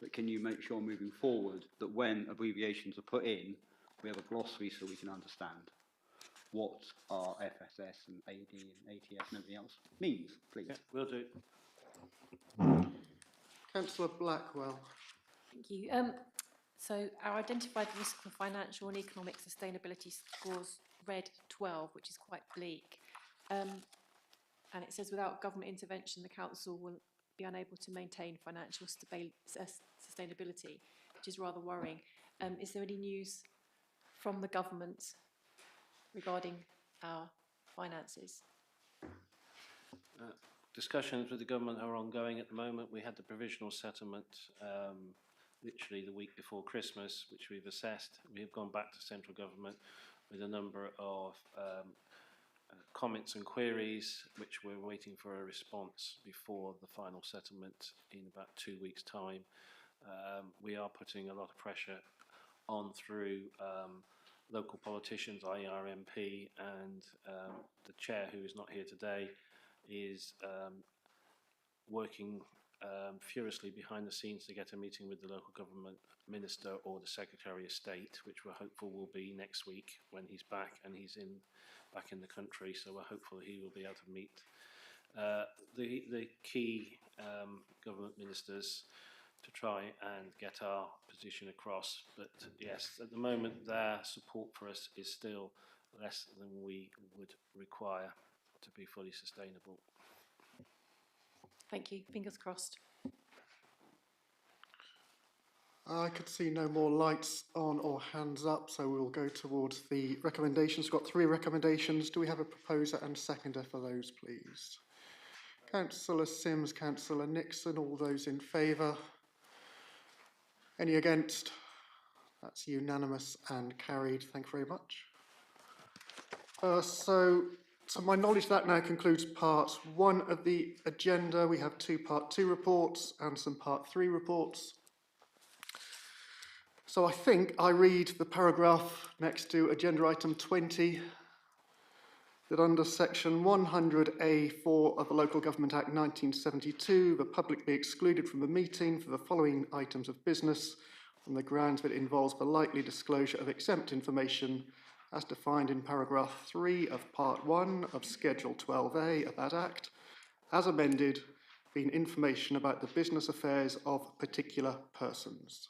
but can you make sure moving forward that when abbreviations are put in, we have a glossary so we can understand what our FSS and AD and ATS and everything else means, please? Yeah, will do. Councillor Blackwell. Thank you. So our identified risk for financial and economic sustainability scores red 12, which is quite bleak. And it says without government intervention, the council will be unable to maintain financial sustainability, which is rather worrying. Is there any news from the government regarding our finances? Discussions with the government are ongoing at the moment. We had the provisional settlement literally the week before Christmas, which we've assessed. We have gone back to central government with a number of comments and queries, which we're waiting for a response before the final settlement in about 2 weeks' time. We are putting a lot of pressure on through local politicians, i.e. our MP, and the chair, who is not here today, is working furiously behind the scenes to get a meeting with the local government minister or the Secretary of State, which we're hopeful will be next week when he's back, and he's back in the country, so we're hopeful he will be able to meet the key government ministers to try and get our position across. But yes, at the moment their support for us is still less than we would require to be fully sustainable. Thank you. Fingers crossed. I could see no more lights on or hands up, so we'll go towards the recommendations. We've got 3 recommendations. Do we have a proposer and seconder for those, please? Councillor Sims, Councillor Nixon, all those in favour? Any against? That's unanimous and carried. Thank you very much. So to my knowledge, that now concludes part 1 of the agenda. We have 2 part 2 reports and some part 3 reports. So I think I read the paragraph next to agenda item 20, that under section 100A4 of the Local Government Act 1972, the public be excluded from the meeting for the following items of business on the grounds that it involves the likely disclosure of exempt information as defined in paragraph 3 of part 1 of schedule 12A of that act, as amended, being information about the business affairs of particular persons.